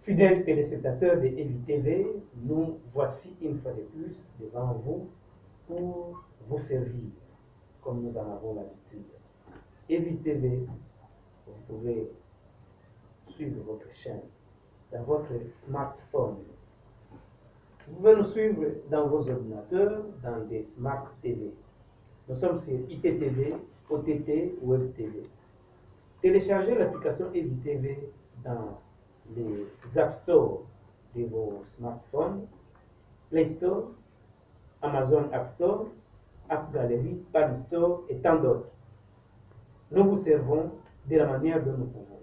Fidèles téléspectateurs de EVI TV, nous voici une fois de plus devant vous pour vous servir, comme nous en avons l'habitude. EVI TV, vous pouvez suivre votre chaîne dans votre smartphone. Vous pouvez nous suivre dans vos ordinateurs, dans des Smart TV. Nous sommes sur IPTV, OTT, Web TV. Téléchargez l'application EVI TV dans les App Store de vos smartphones, Play Store, Amazon App Store, App Gallery, Palm Store et tant d'autres. Nous vous servons de la manière dont nous pouvons.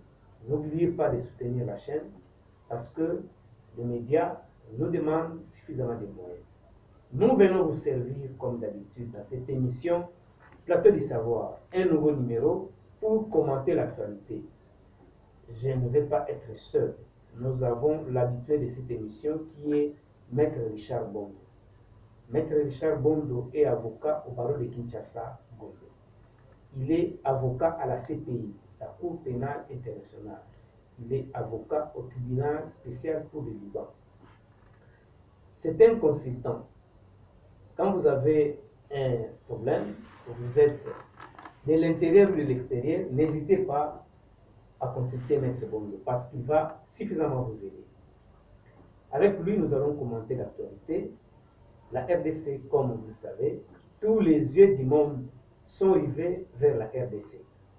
N'oubliez pas de soutenir la chaîne parce que les médias nous demandent suffisamment de moyens. Nous venons vous servir comme d'habitude dans cette émission Plateau du Savoir, un nouveau numéro pour commenter l'actualité. Je ne vais pas être seul. Nous avons l'habitué de cette émission qui est Maître Richard Bondo. Maître Richard Bondo est avocat au barreau de Kinshasa, Bondo. Il est avocat à la CPI, la Cour pénale internationale. Il est avocat au tribunal spécial pour le Liban. C'est un consultant. Quand vous avez un problème, vous êtes de l'intérieur ou de l'extérieur, n'hésitez pas à consulter Maître Bondo parce qu'il va suffisamment vous aider. Avec lui, nous allons commenter l'actualité. La RDC, comme vous le savez, tous les yeux du monde sont rivés vers la RDC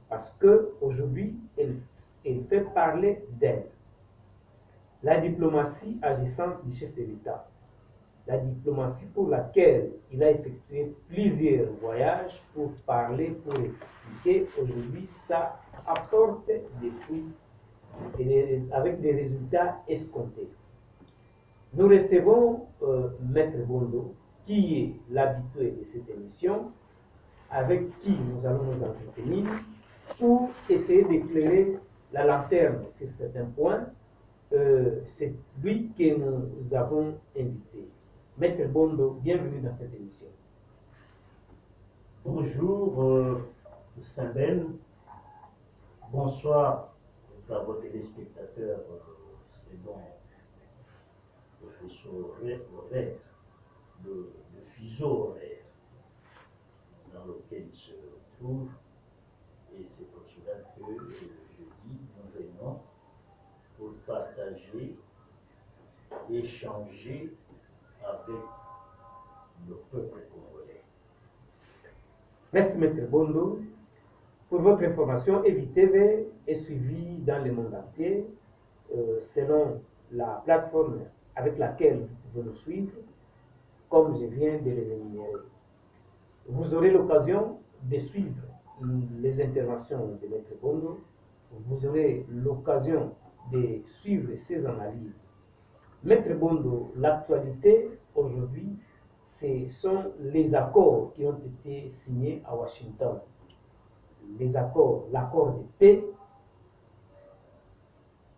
parce qu'aujourd'hui, elle fait parler d'elle. La diplomatie agissante du chef de l'État, la diplomatie pour laquelle il a effectué plusieurs voyages pour parler, pour expliquer, aujourd'hui, ça apporte des fruits avec des résultats escomptés. Nous recevons Maître Bondo, qui est l'habitué de cette émission, avec qui nous allons nous entretenir pour essayer d'éclairer la lanterne sur certains points. C'est lui que nous avons invité. Maître Bondo, bienvenue dans cette émission. Bonjour Saint-Ben, bonsoir à vos téléspectateurs, c'est donc le faisceau horaire, le fuseau horaire dans lequel il se retrouve, et c'est pour cela que je dis nous venons pour partager, échanger avec le peuple congolais. Merci Maître Bondo. Pour votre information, EVI TV est suivi dans le monde entier selon la plateforme avec laquelle vous pouvez nous suivre, comme je viens de les énumérer. Vous aurez l'occasion de suivre les interventions de Maître Bondo, vous aurez l'occasion de suivre ses analyses. Maître Bondo, l'actualité aujourd'hui, ce sont les accords qui ont été signés à Washington. Les accords, l'accord de paix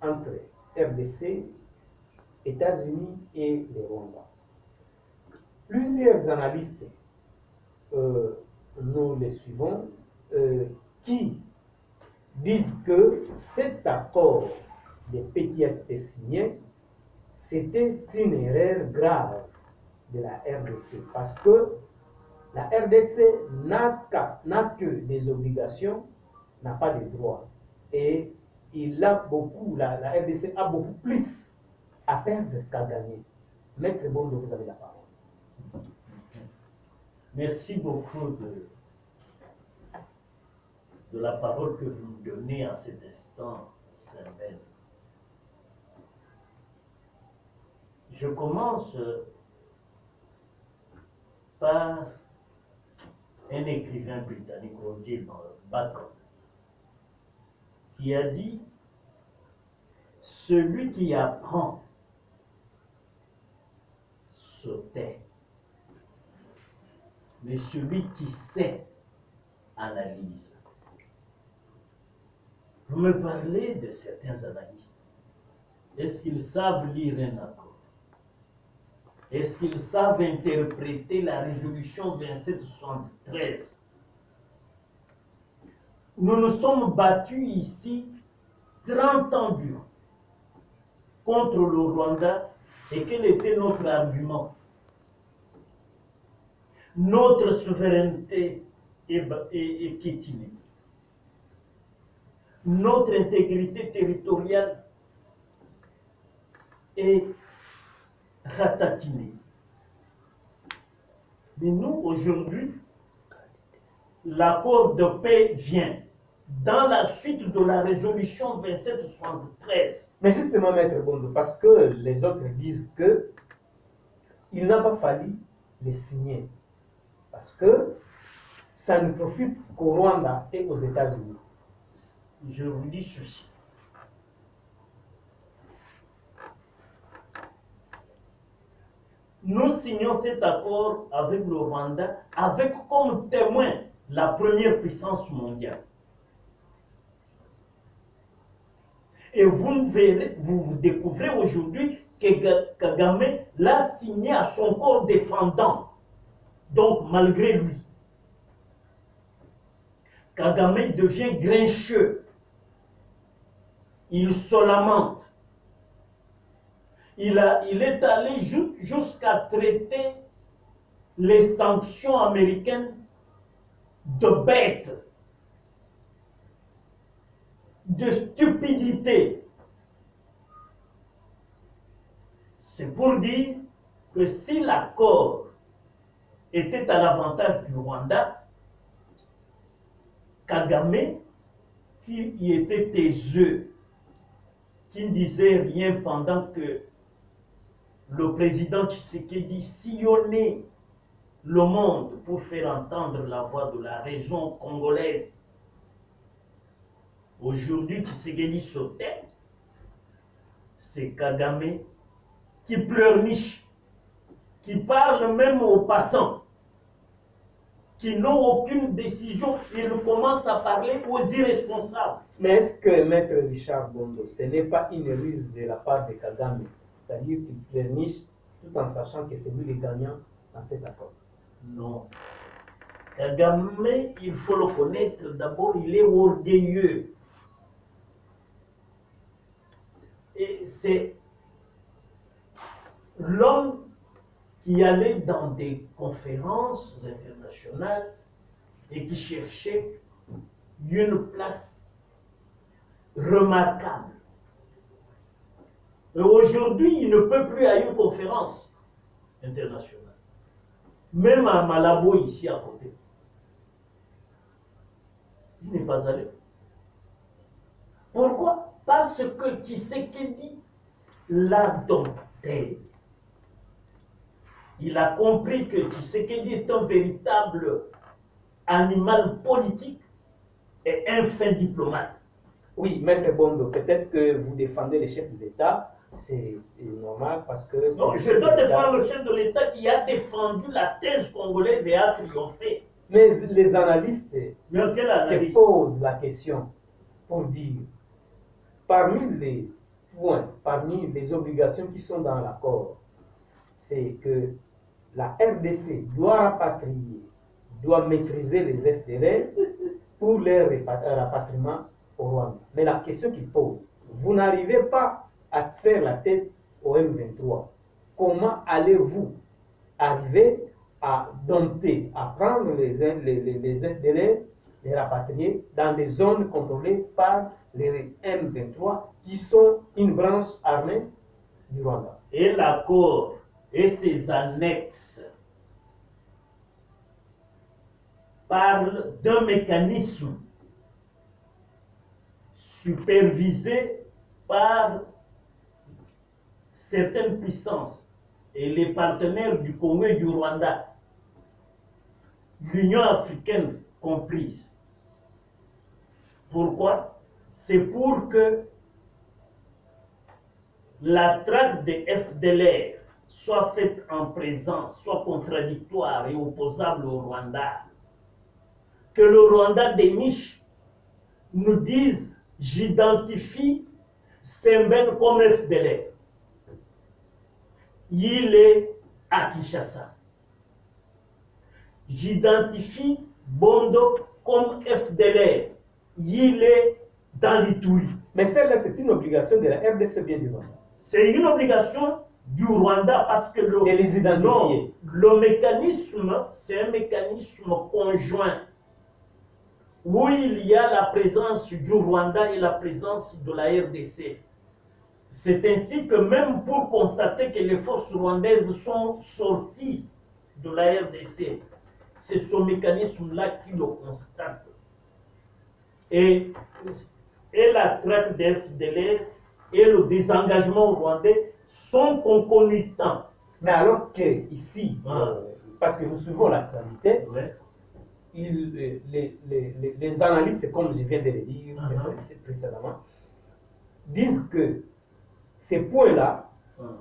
entre RDC, États-Unis et le Rwanda. Plusieurs analystes, nous les suivons, qui disent que cet accord de paix qui a été signé, c'était une erreur grave de la RDC parce que la RDC n'a que des obligations, n'a pas de droits. Et la RDC a beaucoup plus à perdre qu'à gagner. Maître Bondo, vous avez la parole. Merci beaucoup de la parole que vous me donnez en cet instant, Saint-Ben. Je commence par un écrivain britannique, Roger Bacon, qui a dit « Celui qui apprend se tait, mais celui qui sait analyse. » Vous me parlez de certains analystes. Est-ce qu'ils savent lire un accord? Est-ce qu'ils savent interpréter la résolution 2773? Nous nous sommes battus ici 30 ans durant contre le Rwanda. Et quel était notre argument? Notre souveraineté est piétinée. Notre intégrité territoriale est ratatinée. Mais nous, aujourd'hui, l'accord de paix vient dans la suite de la résolution 2773. Mais justement, Maître Bondo, parce que les autres disent que il n'a pas fallu les signer. Parce que ça ne profite qu'au Rwanda et aux États-Unis. Je vous dis ceci. Nous signons cet accord avec le Rwanda, avec comme témoin la première puissance mondiale. Et vous verrez, vous découvrez aujourd'hui que Kagame l'a signé à son corps défendant. Donc, malgré lui, Kagame devient grincheux. Il se lamente. Il est allé jusqu'à traiter les sanctions américaines de bêtes, de stupidité. C'est pour dire que si l'accord était à l'avantage du Rwanda, Kagame, qui y était taiseux, qui ne disait rien pendant que le président Tshisekedi sillonnait le monde pour faire entendre la voix de la raison congolaise. Aujourd'hui, Tshisekedi se tait. C'est Kagame qui pleurniche, qui parle même aux passants, qui n'ont aucune décision. Il commence à parler aux irresponsables. Mais est-ce que, Maître Richard Bondo, ce n'est pas une ruse de la part de Kagame? C'est-à-dire qu'il pleurniche tout en sachant que c'est lui le gagnant dans cet accord? Non. Kagame, il faut le connaître, d'abord, il est orgueilleux. Et c'est l'homme qui allait dans des conférences internationales et qui cherchait une place remarquable. Et aujourd'hui, il ne peut plus aller à une conférence internationale. Même à Malabo, ici à côté. Il n'est pas allé. Pourquoi? Parce que Tshisekedi l'a dompté. Il a compris que Tshisekedi est un véritable animal politique et un fin diplomate. Oui, Maître Bondo, peut-être que vous défendez les chefs de l'État, c'est normal parce que... Non, je dois défendre le chef de l'État qui a défendu la thèse congolaise et a triomphé. Mais les analystes se posent la question pour dire, parmi les points, parmi les obligations qui sont dans l'accord, c'est que la RDC doit rapatrier, doit maîtriser les FDLR pour leur rapatriement au Rwanda. Mais la question qu'ils posent, vous n'arrivez pas à faire la tête au M23. Comment allez-vous arriver à dompter, à prendre les FDLR, les rapatrier dans des zones contrôlées par les M23 qui sont une branche armée du Rwanda? Et l'accord et ses annexes parlent d'un mécanisme supervisé par certaines puissances et les partenaires du Congo et du Rwanda, l'Union africaine comprise. Pourquoi? C'est pour que la traque des FDLR soit faite en présence, soit contradictoire et opposable au Rwanda. Que le Rwanda déniche, nous dise, j'identifie Sembène comme FDLR. Il est à Kinshasa. J'identifie Bondo comme FDLR. Il est dans l'Ituri. Mais celle-là, c'est une obligation de la RDC bien du Rwanda. c'est une obligation du Rwanda parce que Et les identifier. le mécanisme, c'est un mécanisme conjoint où il y a la présence du Rwanda et la présence de la RDC. C'est ainsi que même pour constater que les forces rwandaises sont sorties de la RDC, c'est ce mécanisme-là qui le constate. Et la traite des FDLR et le désengagement rwandais sont concomitants. Mais alors que ici, parce que nous suivons l'actualité, Ouais. Les analystes, comme je viens de le dire précédemment, disent que ces points-là,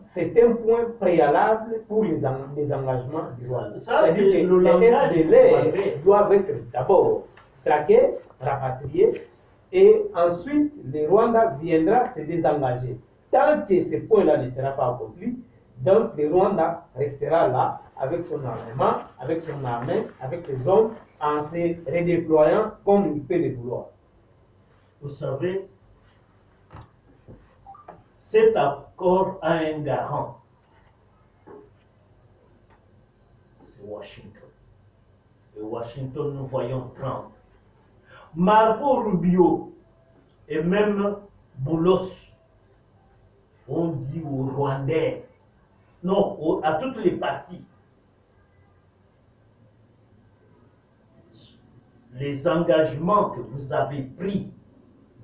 c'est un point préalable pour les engagements du Rwanda. C'est le langage les FDLR doivent être d'abord traqués, rapatriés, et ensuite le Rwanda viendra se désengager. Tant que ce point-là ne sera pas accompli, donc le Rwanda restera là avec son armement, avec son armée, avec ses hommes, en se redéployant comme il peut le vouloir. Vous savez, cet accord a un garant. C'est Washington. Et Washington, nous voyons Trump. Marco Rubio et même Boulos ont dit aux Rwandais, non, à toutes les parties, les engagements que vous avez pris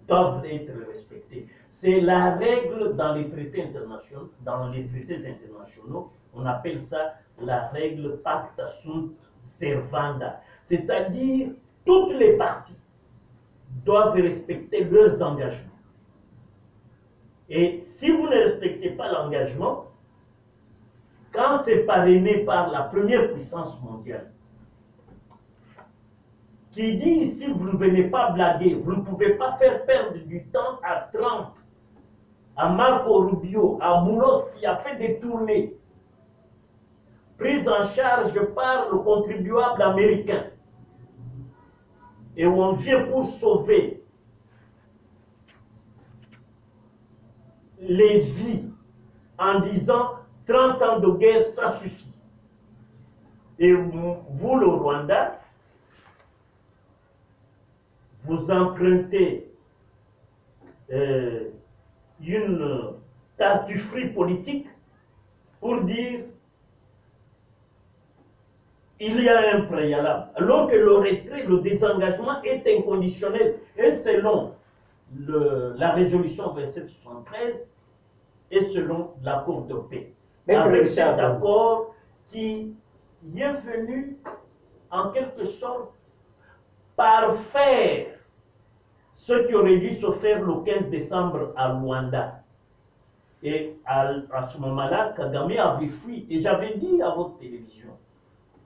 doivent être respectés. C'est la règle dans les traités internationaux. Dans les traités internationaux, on appelle ça la règle pacta sunt servanda. C'est-à-dire, toutes les parties doivent respecter leurs engagements. Et si vous ne respectez pas l'engagement, quand c'est parrainé par la première puissance mondiale, qui dit ici, vous ne venez pas blaguer, vous ne pouvez pas faire perdre du temps à Trump, à Marco Rubio, à Boulos qui a fait des tournées, prises en charge par le contribuable américain. Et on vient pour sauver les vies en disant 30 ans de guerre, ça suffit. Et vous, le Rwanda, vous empruntez une tartufferie politique pour dire il y a un préalable, alors que le retrait, le désengagement est inconditionnel. Et selon la résolution 2773 et selon l'accord de paix. Avec cet accord qui est venu en quelque sorte parfaire ce qui aurait dû se faire le 15 décembre à Luanda. Et à ce moment-là, Kagame avait fui. Et j'avais dit à votre télévision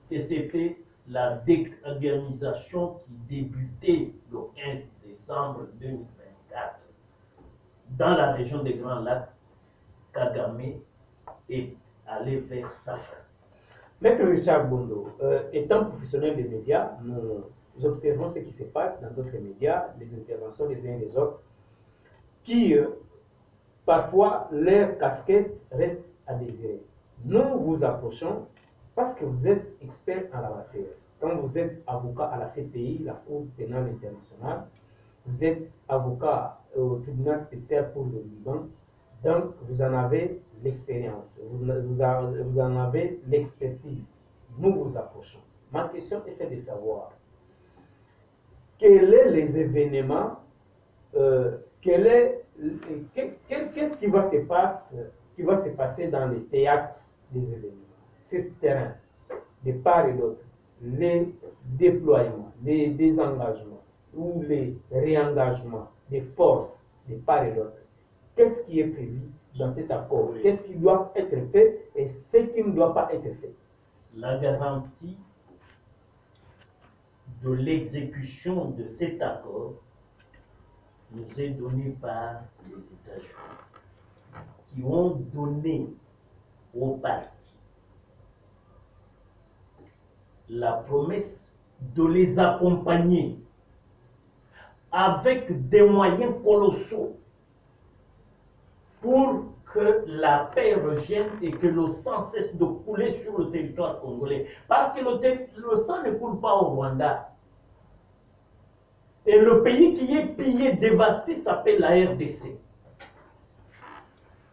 que c'était la décaganisation qui débutait le 15 décembre 2024 dans la région des Grands Lacs. Kagame est allé vers sa fin. Maître Richard Bondo, étant professionnel des médias, nous observons ce qui se passe dans d'autres médias, les interventions des uns et des autres, qui parfois leur casquette reste à désirer. Nous vous approchons parce que vous êtes expert en la matière. Quand vous êtes avocat à la CPI, la Cour pénale internationale, vous êtes avocat au tribunal spécial pour le Liban, donc vous en avez l'expérience, vous en avez l'expertise. Nous vous approchons. Ma question est celle de savoir quels sont les événements, qu'est-ce qui va se passer dans les théâtres des événements, sur le terrain, de part et d'autre, les déploiements, les désengagements ou les réengagements des forces de part et d'autre. Qu'est-ce qui est prévu dans cet accord? Qu'est-ce qui doit être fait et ce qui ne doit pas être fait? La garantie de l'exécution de cet accord nous est donnée par les États-Unis, qui ont donné aux partis la promesse de les accompagner avec des moyens colossaux pour que la paix revienne et que le sang cesse de couler sur le territoire congolais. Parce que le sang ne coule pas au Rwanda. Et le pays qui est pillé, dévasté, s'appelle la RDC.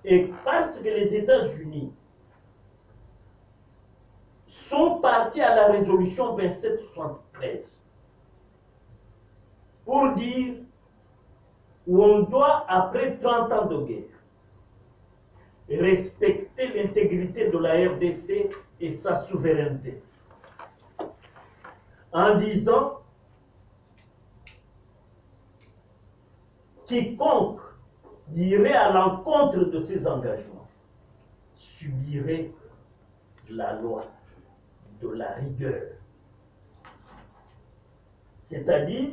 Et parce que les États-Unis sont partis à la résolution 2773 pour dire où on doit, après 30 ans de guerre, respecter l'intégrité de la RDC et sa souveraineté. En disant, quiconque irait à l'encontre de ces engagements subirait la loi, de la rigueur. C'est-à-dire,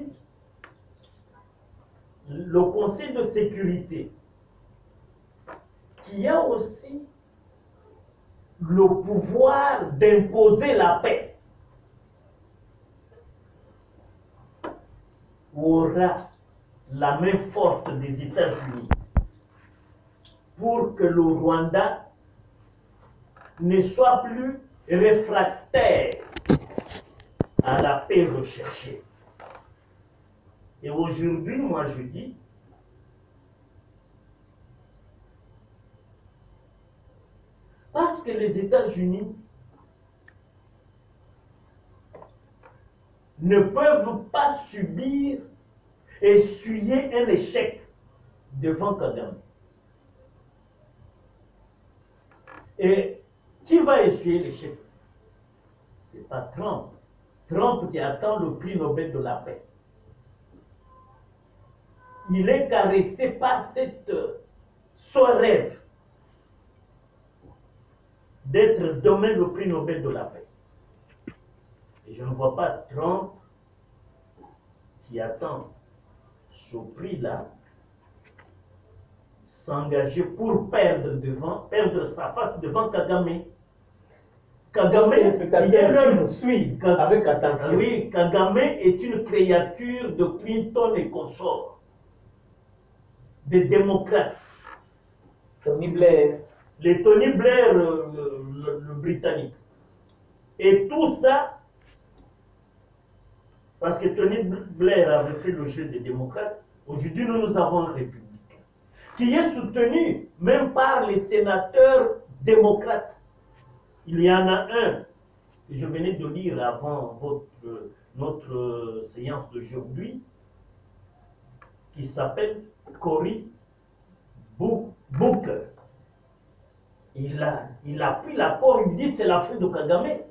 le Conseil de sécurité, qui a aussi le pouvoir d'imposer la paix, aura la main forte des États-Unis pour que le Rwanda ne soit plus réfractaire à la paix recherchée. Et aujourd'hui, moi je dis, parce que les États-Unis ne peuvent pas subir, essuyer un échec devant Kagame. Et qui va essuyer l'échec? Ce n'est pas Trump. Trump qui attend le prix Nobel de la paix. Il est caressé par ce rêve d'être demain le prix Nobel de la paix. Et je ne vois pas Trump qui attend ce prix-là s'engager pour perdre sa face devant Kagame. Kagame, qui suit avec attention. Oui, Kagame est une créature de Clinton et consorts, des démocrates. Tony Blair. Les Tony Blair, le Britannique. Et tout ça, parce que Tony Blair avait fait le jeu des démocrates, aujourd'hui nous avons un républicain qui est soutenu même par les sénateurs démocrates. Il y en a un, que je venais de lire avant notre séance d'aujourd'hui, qui s'appelle Cory Booker. Il appuie l'accord, il dit c'est l'Afrique de Kagame.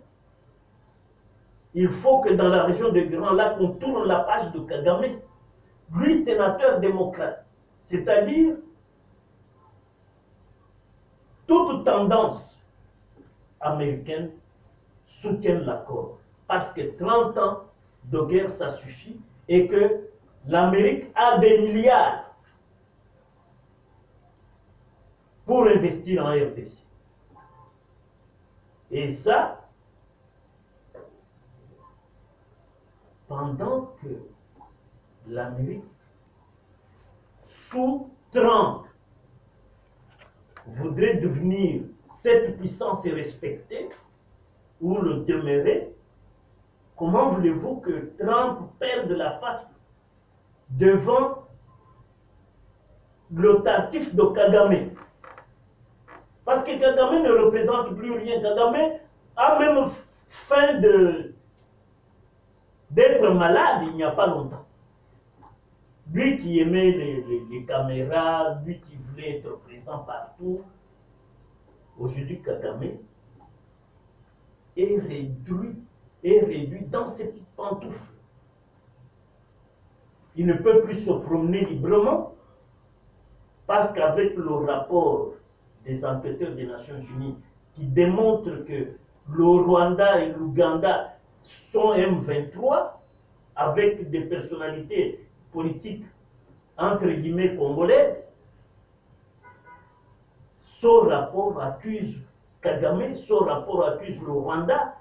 Il faut que dans la région de Grand Lac, on tourne la page de Kagame. Lui, sénateur démocrate. C'est-à-dire, toute tendance américaine soutient l'accord. Parce que 30 ans de guerre, ça suffit. Et que l'Amérique a des milliards pour investir en RDC. Et ça, pendant que l'Amérique, sous Trump, voudrait devenir cette puissance et respectée, ou le demeurer, comment voulez-vous que Trump perde la face devant le tartif de Kagame? Parce que Kagame ne représente plus rien. Kagame a même fin d'être malade il n'y a pas longtemps. Lui qui aimait les caméras, lui qui voulait être présent partout, aujourd'hui Kagame est réduit dans ses petites pantoufles. Il ne peut plus se promener librement parce qu'avec le rapport des enquêteurs des Nations Unies qui démontrent que le Rwanda et l'Ouganda sont M23 avec des personnalités politiques entre guillemets congolaises, ce rapport accuse Kagame, ce rapport accuse le Rwanda,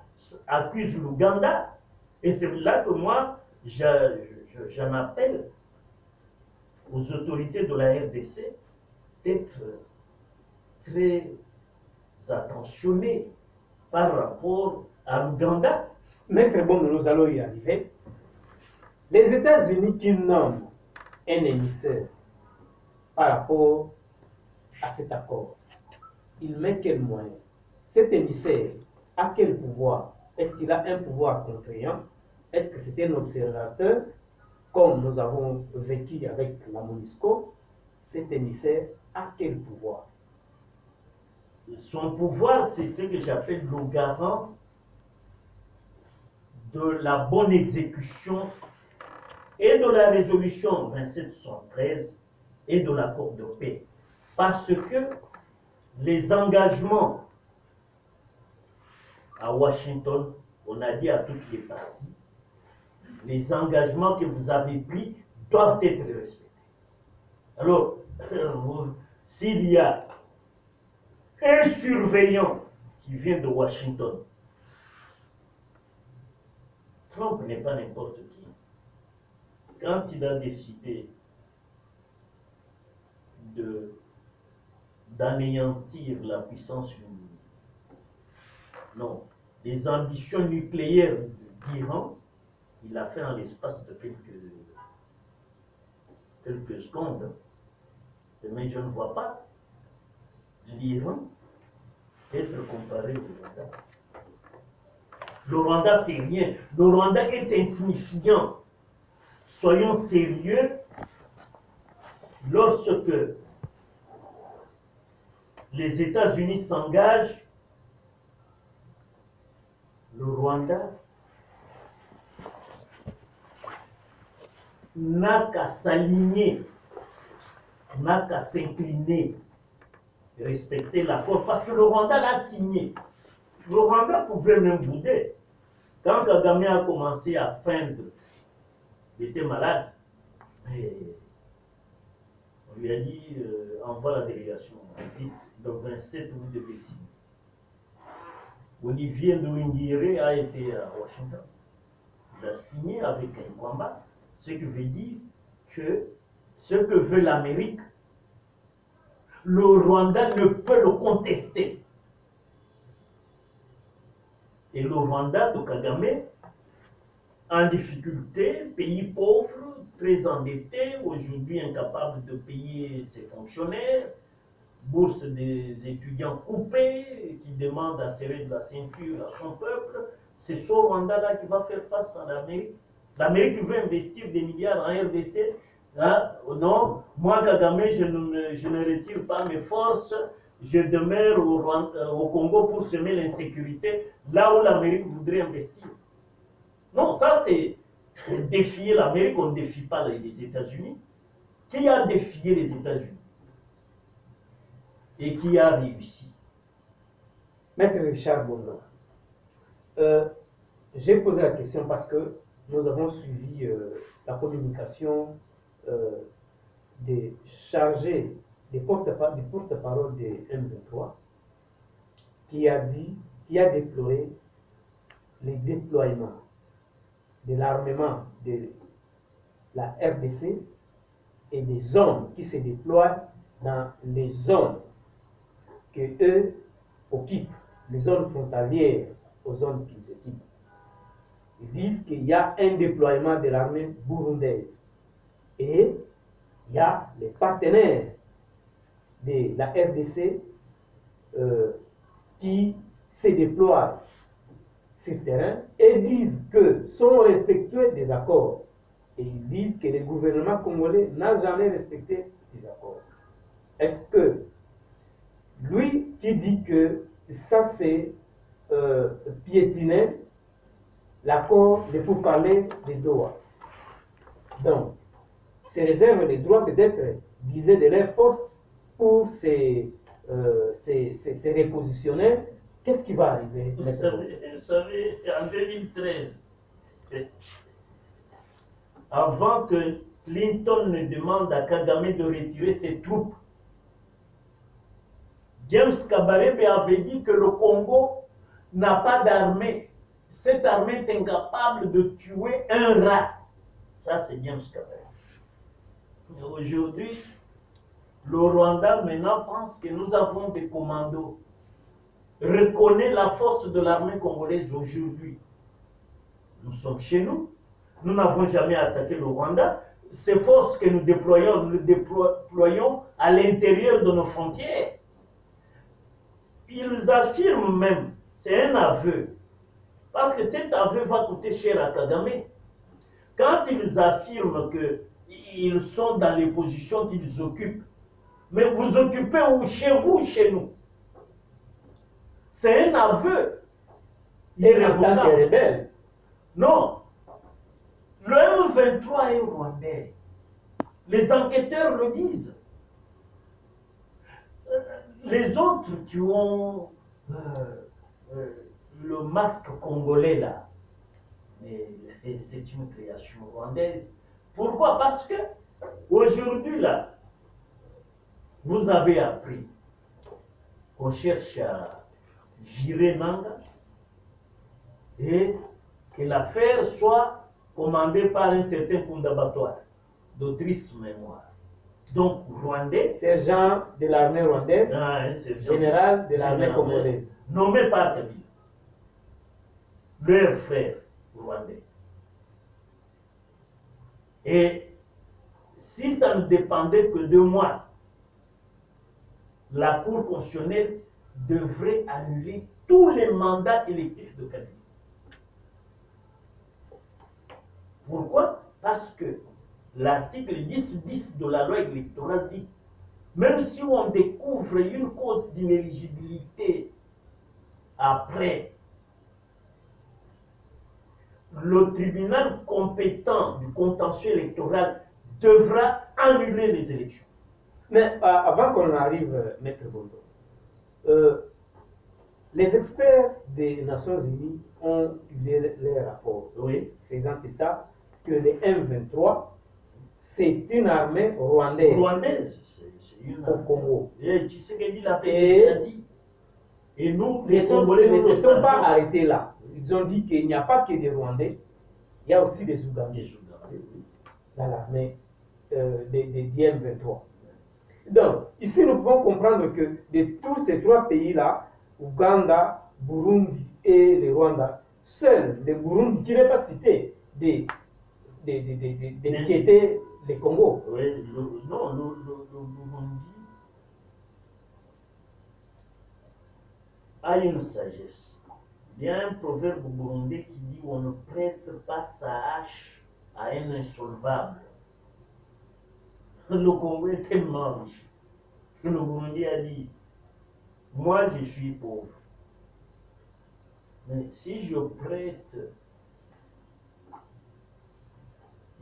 accuse l'Ouganda, et c'est là que moi j'en appelle aux autorités de la RDC d'être très attentionné par rapport à l'Ouganda. Maître Bon, nous allons y arriver. Les États-Unis qui nomment un émissaire par rapport à cet accord, il met quel moyen? Cet émissaire a quel pouvoir? Est-ce qu'il a un pouvoir contraignant? Est-ce que c'est un observateur, comme nous avons vécu avec la MONUSCO? Cet émissaire a quel pouvoir? Son pouvoir, c'est ce que j'appelle le garant de la bonne exécution et de la résolution 2773 et de l'accord de paix. Parce que les engagements à Washington, on a dit à toutes les parties, les engagements que vous avez pris doivent être respectés. Alors, s'il y a un surveillant qui vient de Washington, Trump n'est pas n'importe qui. Quand il a décidé d'anéantir la puissance non, les ambitions nucléaires d'Iran, il l'a fait en l'espace de quelques secondes. Mais je ne vois pas l'Iran être comparé au Rwanda. Le Rwanda, c'est rien. Le Rwanda est insignifiant. Soyons sérieux. Lorsque les États-Unis s'engagent, le Rwanda n'a qu'à s'aligner, n'a qu'à s'incliner, respecter l'accord, parce que le Rwanda l'a signé. Le Rwanda pouvait même bouder. Quand Kagame a commencé à feindre, il était malade, et on lui a dit envoie la délégation, vite, le 27 vous devez signer. Olivier Nduhungirehe a été à Washington. Il a signé avec un combat, ce qui veut dire que ce que veut l'Amérique, le Rwanda ne peut le contester. Et le Rwanda de Kagame, en difficulté, pays pauvre, très endetté, aujourd'hui incapable de payer ses fonctionnaires, bourse des étudiants coupée, qui demande à serrer de la ceinture à son peuple, c'est ce Rwanda-là qui va faire face à l'Amérique. L'Amérique veut investir des milliards en RDC. Hein? Non, moi Kagame, je ne retire pas mes forces, je demeure au Congo pour semer l'insécurité, là où l'Amérique voudrait investir. Non, ça c'est défier l'Amérique, on ne défie pas les États-Unis. Qui a défié les États-Unis? Et qui a réussi? Maître Richard Bongo, j'ai posé la question parce que nous avons suivi la communication des chargés, des porte-parole des M23, qui a déploré les déploiements de l'armement de la RDC et des hommes qui se déploient dans les zones que eux occupent, les zones frontalières aux zones qu'ils occupent. Ils disent qu'il y a un déploiement de l'armée burundaise et il y a les partenaires de la RDC qui se déploient sur le terrain et disent que sont respectueux des accords. Et ils disent que le gouvernement congolais n'a jamais respecté les accords. Est-ce que lui qui dit que ça c'est piétiner l'accord de pourparlers de Doha, donc ces réserves les droits peut-être disaient de leur force pour se repositionner, qu'est-ce qui va arriver? Vous savez, en 2013, avant que Clinton ne demande à Kagame de retirer ses troupes, James Kabarebe avait dit que le Congo n'a pas d'armée. Cette armée est incapable de tuer un rat. Ça, c'est James Kabarebe. Aujourd'hui, Le Rwanda maintenant pense que nous avons des commandos, reconnaît la force de l'armée congolaise aujourd'hui. Nous sommes chez nous, nous n'avons jamais attaqué le Rwanda. Ces forces que nous les déployons à l'intérieur de nos frontières. Ils affirment même, c'est un aveu, parce que cet aveu va coûter cher à Kagame. Quand ils affirment qu'ils sont dans les positions qu'ils occupent, mais vous occupez où? Chez vous, chez nous. C'est un aveu. Et en tant que rebelle. Non. Le M23 est rwandais. Les enquêteurs le disent. Les autres qui ont le masque congolais là, c'est une création rwandaise. Pourquoi? Parce que aujourd'hui là, vous avez appris qu'on cherche à virer Nanga et que l'affaire soit commandée par un certain Kundabatoire d'Autrice mémoire. Donc, Rwandais. Sergent de l'armée rwandaise, général de l'armée congolaise. Nommé par Kabila. Leur frère rwandais. Et si ça ne dépendait que de moi, la Cour constitutionnelle devrait annuler tous les mandats électifs de Kabila. Pourquoi? Parce que l'article 10 bis de la loi électorale dit, même si on découvre une cause d'inéligibilité après, le tribunal compétent du contentieux électoral devra annuler les élections. Mais avant qu'on arrive, Maître Bondo, les experts des Nations Unies ont eu les rapports faisant état que les M23, c'est une armée rwandaise. Rwandaise, c'est une au Congo. Et tu sais ce qu'il a dit. Et nous, les Congolais ne se sont pas arrêtés là. Ils ont dit qu'il n'y a pas que des Rwandais, il y a aussi des Ougandais dans l'armée des M23. Donc, ici, nous pouvons comprendre que de tous ces trois pays-là, Ouganda, Burundi et le Rwanda, seul le Burundi, qui n'est pas cité, d'inquiéter le Congo. Oui, le Burundi a une sagesse. Il y a un proverbe burundais qui dit on ne prête pas sa hache à un insolvable. Le Congo est tellement riche. Le Burundi a dit moi je suis pauvre. Mais si je prête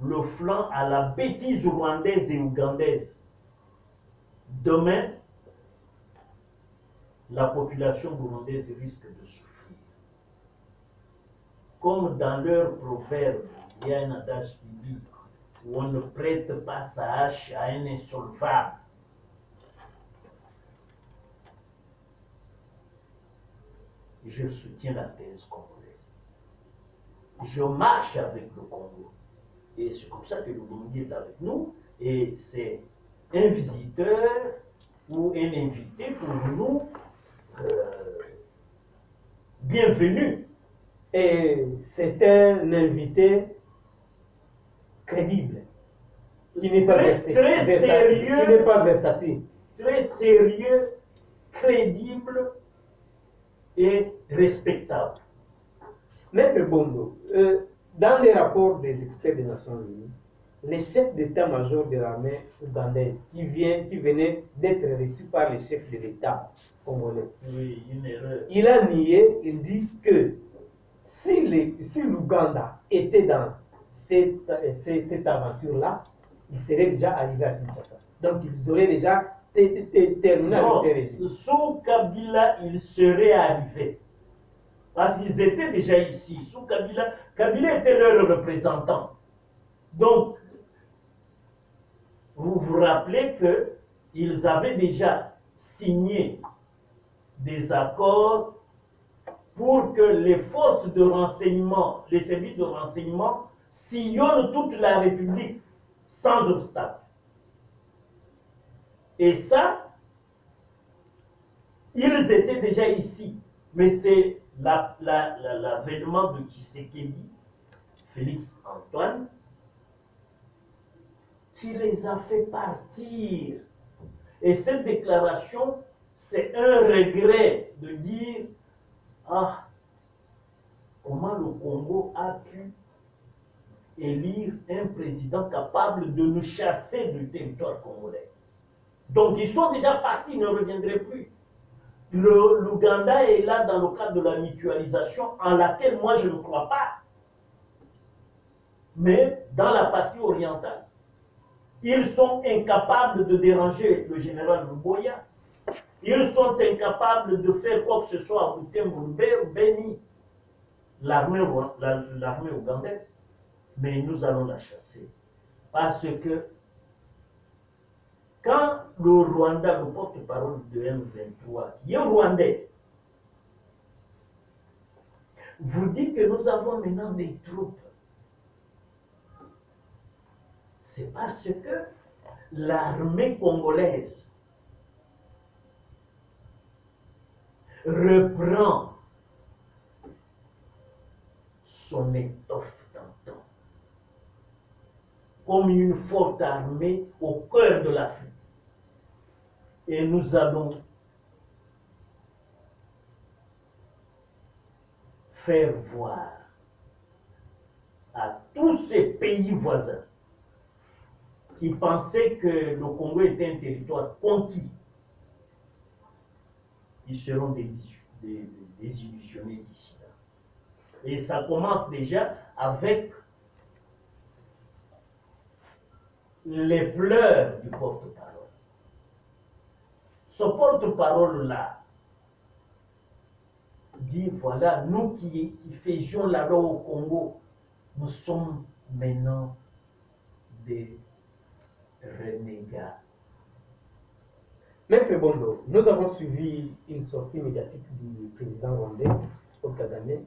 le flanc à la bêtise rwandaise et ougandaise, demain, la population burundaise risque de souffrir. Comme dans leur proverbe, il y a un adage qui dit on ne prête pas sa hache à un insolvable. Je soutiens la thèse congolaise. Je marche avec le Congo. Et c'est comme ça que le Burundi est avec nous. Et c'est un visiteur ou un invité pour nous bienvenu. Et c'est un invité crédible. Qui n'est pas sérieux. Qui n'est pas versatile. Très sérieux, crédible et respectable. Maître Bondo, dans les rapports des experts des Nations Unies, les chefs d'état-major de l'armée ougandaise qui venait d'être reçu par les chefs de l'État congolais, oui, une erreur. Il a nié, il dit que si l'Ouganda était dans cette aventure-là, il serait déjà arrivé à Kinshasa. Donc ils auraient déjà terminé avec ces régimes. Sous Kabila, il serait arrivé. Parce qu'ils étaient déjà ici. Sous Kabila, Kabila était leur représentant. Donc, vous vous rappelez qu'ils avaient déjà signé des accords pour que les forces de renseignement, les services de renseignement, sillonnent toute la République sans obstacle. Et ça, ils étaient déjà ici. Mais c'est l'avènement de Tshisekedi, Félix Antoine, qui les a fait partir. Et cette déclaration, c'est un regret de dire, ah, comment le Congo a pu élire un président capable de nous chasser du territoire congolais. Donc ils sont déjà partis, ils ne reviendraient plus. L'Ouganda est là dans le cadre de la mutualisation en laquelle moi je ne crois pas. Mais dans la partie orientale, ils sont incapables de déranger le général Luboya. Ils sont incapables de faire quoi que ce soit à Butembo, Beni, l'armée ougandaise. Mais nous allons la chasser. Parce que quand le Rwanda, le porte-parole de M23, qui est rwandais, vous dit que nous avons maintenant des troupes, c'est parce que l'armée congolaise reprend son étoffe d'antan comme une forte armée au cœur de l'Afrique. Et nous allons faire voir à tous ces pays voisins qui pensaient que le Congo était un territoire conquis, ils seront désillusionnés d'ici là. Et ça commence déjà avec les pleurs du porte-parole. Ce porte-parole-là dit, voilà, nous qui faisions la loi au Congo, nous sommes maintenant des renégats. Maître Bondo, nous avons suivi une sortie médiatique du président rwandais, Paul Kagame,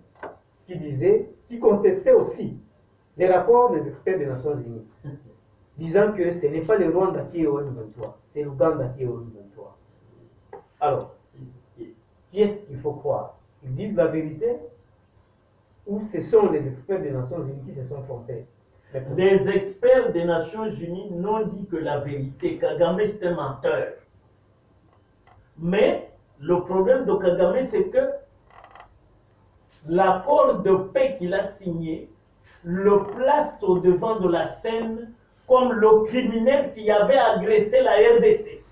qui contestait aussi les rapports des experts des Nations Unies, disant que ce n'est pas le Rwanda qui est au M23, c'est l'Ouganda qui est au M23. Alors, qui est-ce qu'il faut croire? Ils disent la vérité ou ce sont les experts des Nations Unies qui se sont trompés? Les experts des Nations Unies n'ont dit que la vérité. Kagame, c'est un menteur. Mais le problème de Kagame, c'est que l'accord de paix qu'il a signé le place au devant de la scène comme le criminel qui avait agressé la RDC.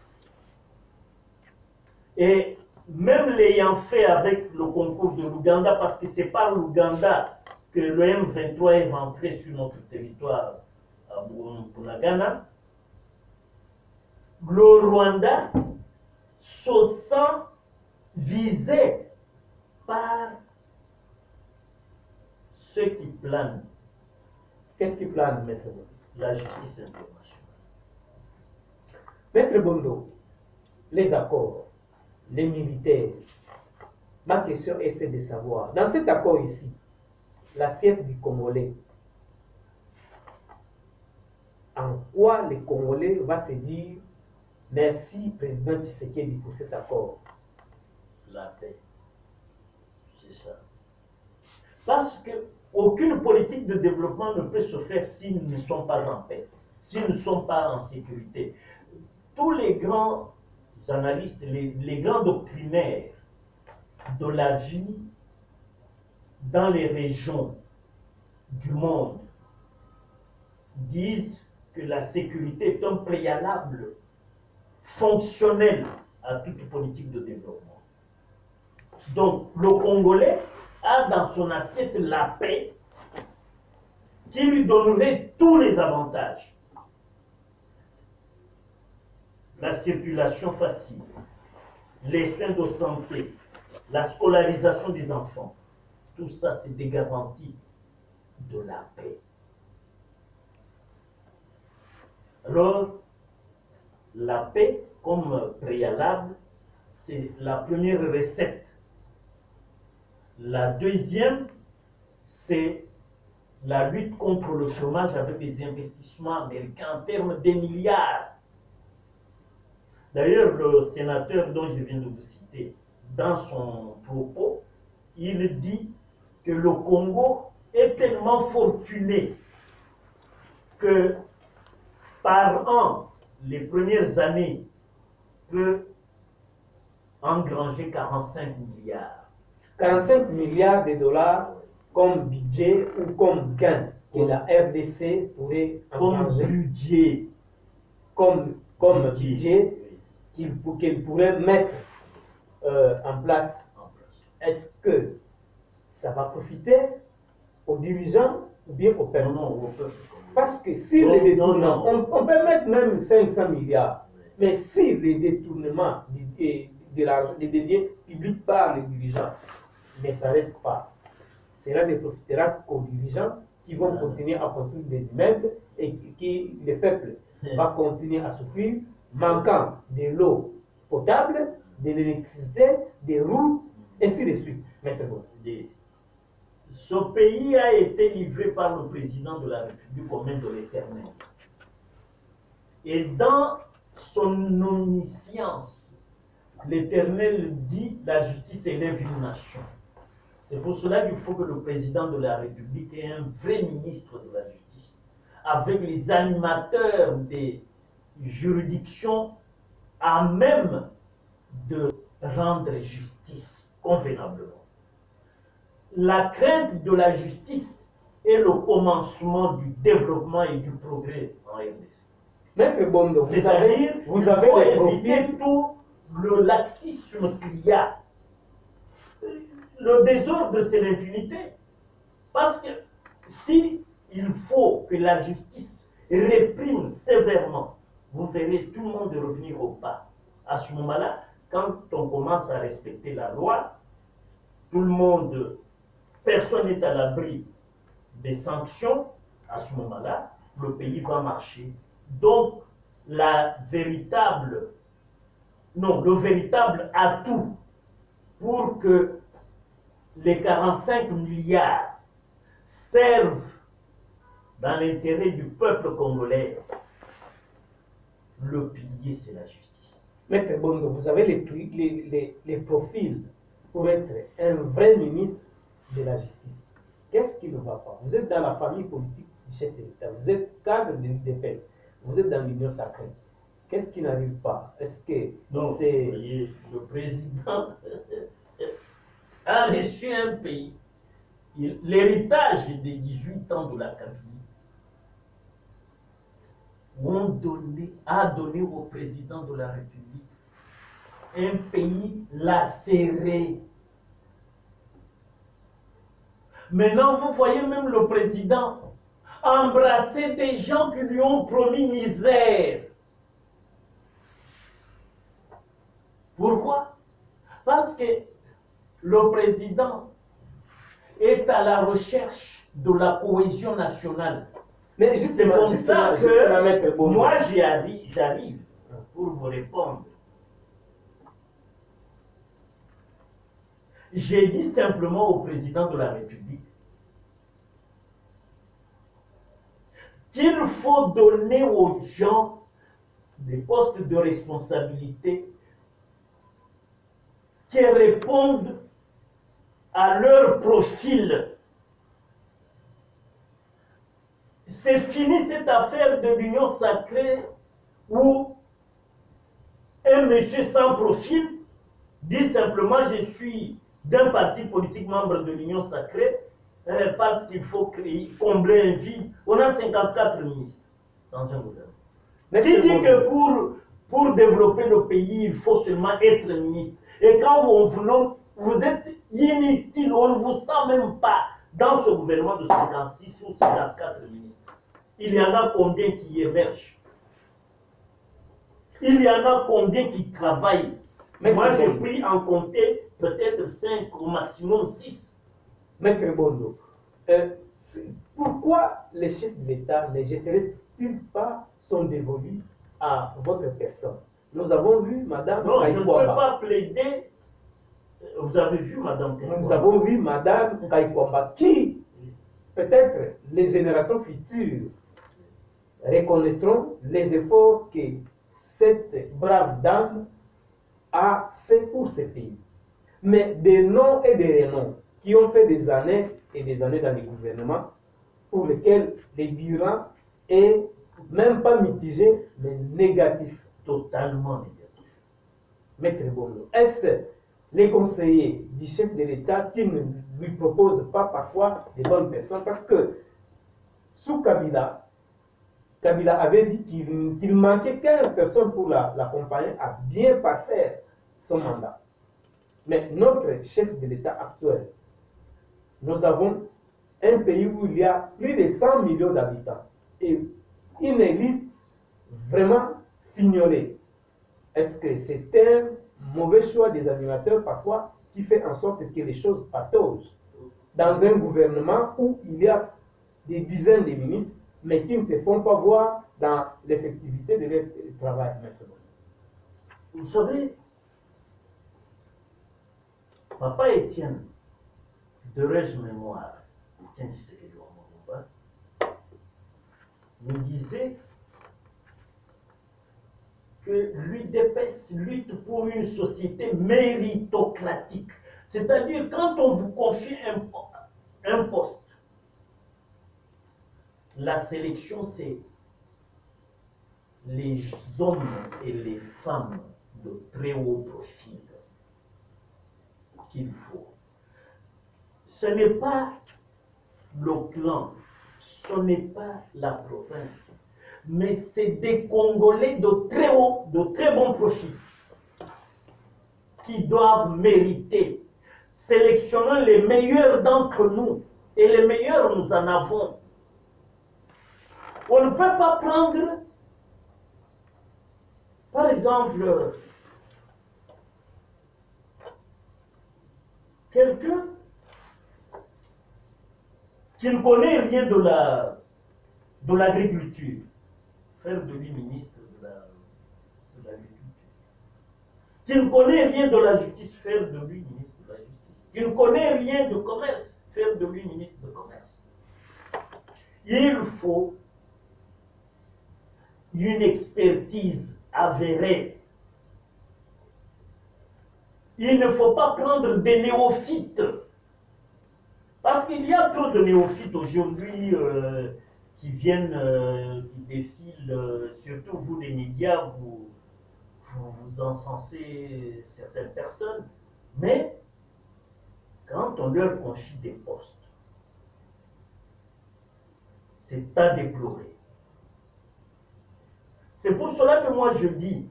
Et même l'ayant fait avec le concours de l'Ouganda, parce que c'est par l'Ouganda que le M23 est rentré sur notre territoire à Bunagana, le Rwanda se sent visé par ceux qui planent. Qu'est-ce qui plane, Maître Bondo? La justice internationale. Maître Bondo, les accords, les militaires, ma question est celle de savoir, dans cet accord ici, l'assiette du Congolais, en quoi le Congolais va se dire merci président Tshisekedi pour cet accord? La paix. C'est ça. Parce que aucune politique de développement ne peut se faire si nous ne sommes pas en paix, si nous ne sommes pas en sécurité. Tous les grands analystes, les grands doctrinaires de la vie dans les régions du monde disent que la sécurité est un préalable fonctionnel à toute politique de développement. Donc, le Congolais a dans son assiette la paix qui lui donnerait tous les avantages. La circulation facile, les soins de santé, la scolarisation des enfants, tout ça, c'est des garanties de la paix. Alors, la paix, comme préalable, c'est la première recette. La deuxième, c'est la lutte contre le chômage avec des investissements américains en termes de milliards. D'ailleurs, le sénateur dont je viens de vous citer, dans son propos, il dit que le Congo est tellement fortuné que par an, les premières années, peut engranger 45 milliards. 45 milliards de dollars comme budget ou comme gain que la RDC pourrait engranger. Comme budget qu'elle pourrait mettre en place. Est-ce que ça va profiter aux dirigeants ou bien au peuple? Non, au peuple. Parce que si les détournements, on peut mettre même 500 milliards, mais si les détournements des biens publics par les dirigeants ne s'arrêtent pas, cela ne profitera qu'aux dirigeants qui vont continuer à construire des immeubles et qui le peuple va continuer à souffrir, manquant de l'eau potable, de l'électricité, des routes, ainsi de suite. Maître Bon. Ce pays a été livré par le président de la République aux mains de l'Éternel. Et dans son omniscience, l'Éternel dit la justice élève une nation. C'est pour cela qu'il faut que le président de la République ait un vrai ministre de la justice, avec les animateurs des juridictions à même de rendre justice convenablement. La crainte de la justice est le commencement du développement et du progrès en RDC. Maître Bondo, c'est-à-dire vous avez éviter tout le laxisme qu'il y a. Le désordre, c'est l'impunité. Parce que si il faut que la justice réprime sévèrement, vous verrez tout le monde revenir au pas. À ce moment-là, quand on commence à respecter la loi, tout le monde, personne n'est à l'abri des sanctions. À ce moment-là, le pays va marcher. Donc, le véritable atout pour que les 45 milliards servent dans l'intérêt du peuple congolais, le pilier, c'est la justice. Maître Bondo, vous avez les profils pour être un vrai ministre de la justice. Qu'est-ce qui ne va pas? Vous êtes dans la famille politique du chef de l'État, vous êtes cadre de l'UDPS, vous êtes dans l'Union sacrée. Qu'est-ce qui n'arrive pas? Est-ce que c'est... Le président a reçu un pays, l'héritage des 18 ans de la Kabylie a donné au président de la République un pays lacéré. Maintenant, vous voyez même le président embrasser des gens qui lui ont promis misère. Pourquoi? Parce que le président est à la recherche de la cohésion nationale. Mais c'est comme ça que moi j'arrive pour vous répondre. J'ai dit simplement au président de la République qu'il faut donner aux gens des postes de responsabilité qui répondent à leur profil. C'est fini cette affaire de l'union sacrée où un monsieur sans profil dit simplement je suis d'un parti politique membre de l'union sacrée parce qu'il faut combler un vide. On a 54 ministres dans un gouvernement. Qui dit que pour développer le pays, il faut seulement être ministre. Et quand vous êtes inutile, on ne vous sent même pas dans ce gouvernement de 56 ou 54 ministres. Il y en a combien qui émergent? Il y en a combien qui travaillent? Mais moi, j'ai pris en compter peut-être 5, au maximum 6. Maître Bondo, pourquoi les chefs de l'État ne jetteraient-ils pas son dévolu à votre personne? Nous avons vu Madame Non, je ne peux pas plaider. Vous avez vu Madame Kaikwamba. Nous avons vu Madame Kaikwamba qui, peut-être, les générations futures reconnaîtront les efforts que cette brave dame a fait pour ce pays. Mais des noms et des renoms qui ont fait des années et des années dans les gouvernements pour lesquels les bilan est même pas mitigé, mais négatif. Totalement négatif. Maître Bondo, est-ce les conseillers du chef de l'État qui ne lui proposent pas parfois des bonnes personnes? Parce que sous Kabila, Kabila avait dit qu'il manquait 15 personnes pour l'accompagner à bien parfaire son mandat. Mais notre chef de l'État actuel, nous avons un pays où il y a plus de 100 millions d'habitants et une élite vraiment fignolée. Est-ce que c'est un mauvais choix des animateurs parfois qui fait en sorte que les choses pataugent dans un gouvernement où il y a des dizaines de ministres mais qui ne se font pas voir dans l'effectivité de leur travail maintenant? Vous savez, Papa Étienne, d'heureuse mémoire, Étienne Tshisekedi Lumumba, nous disait que l'UDPS lutte pour une société méritocratique. C'est-à-dire, quand on vous confie un poste, la sélection, c'est les hommes et les femmes de très haut profil qu'il faut. Ce n'est pas le clan, ce n'est pas la province, mais c'est des Congolais de très bon profil qui doivent mériter. Sélectionnons les meilleurs d'entre nous, et les meilleurs nous en avons. On ne peut pas prendre, par exemple, quelqu'un qui ne connaît rien de l'agriculture, faire de lui ministre de l'agriculture. Qui ne connaît rien de la justice, faire de lui ministre de la justice. Qui ne connaît rien de commerce, faire de lui ministre de commerce. Il faut une expertise avérée. Il ne faut pas prendre des néophytes. Parce qu'il y a trop de néophytes aujourd'hui qui viennent, qui défilent, surtout vous les médias, vous encensez certaines personnes. Mais quand on leur confie des postes, c'est à déplorer. C'est pour cela que moi je dis,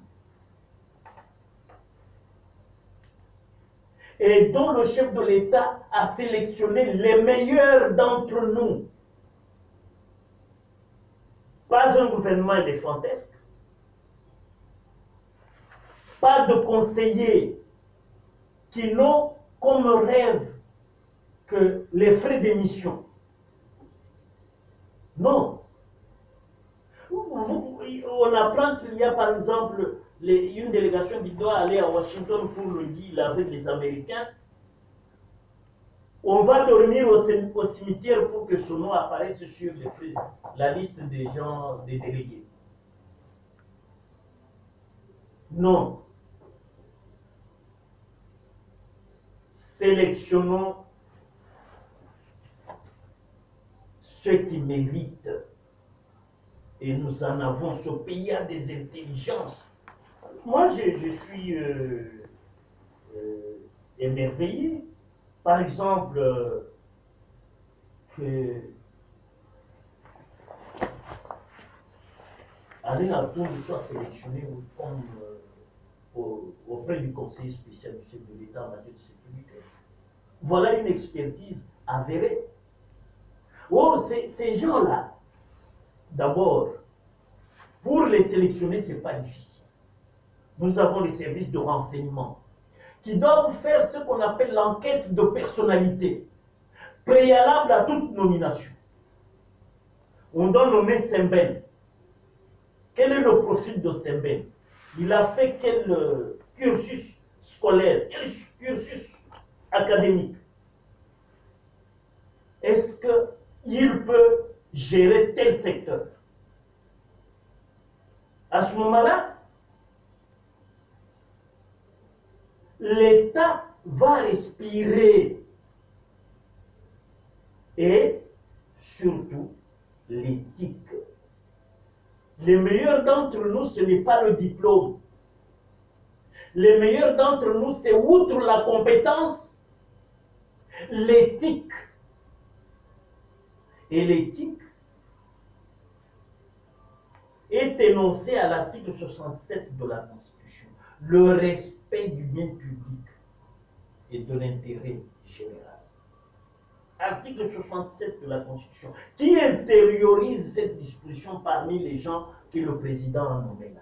et dont le chef de l'État a sélectionné les meilleurs d'entre nous. Pas un gouvernement éléphantesque, pas de conseillers qui n'ont comme rêve que les frais d'émission. Non. On apprend qu'il y a par exemple une délégation qui doit aller à Washington pour le deal avec les Américains. On va dormir au cimetière pour que son nom apparaisse sur la liste des gens, des délégués. Non. Sélectionnons ceux qui méritent. Et nous en avons, ce pays a des intelligences. Moi, je suis émerveillé. Par exemple, que Alain Atoum soit sélectionné comme auprès du conseiller spécial du chef de l'État en matière de sécurité. Voilà une expertise avérée. Or, ces gens-là, d'abord, pour les sélectionner, ce n'est pas difficile. Nous avons les services de renseignement qui doivent faire ce qu'on appelle l'enquête de personnalité, préalable à toute nomination. On doit nommer Semben. Quel est le profil de Semben? Il a fait quel cursus scolaire, quel cursus académique? Est-ce qu'il peut gérer tel secteur? À ce moment-là, l'État va respirer. Et surtout, l'éthique. Les meilleurs d'entre nous, ce n'est pas le diplôme. Les meilleurs d'entre nous, c'est outre la compétence, l'éthique. Et l'éthique est énoncée à l'article 67 de la Constitution. Le respect du bien public et de l'intérêt général. Article 67 de la Constitution, qui intériorise cette disposition parmi les gens que le président a nommés là.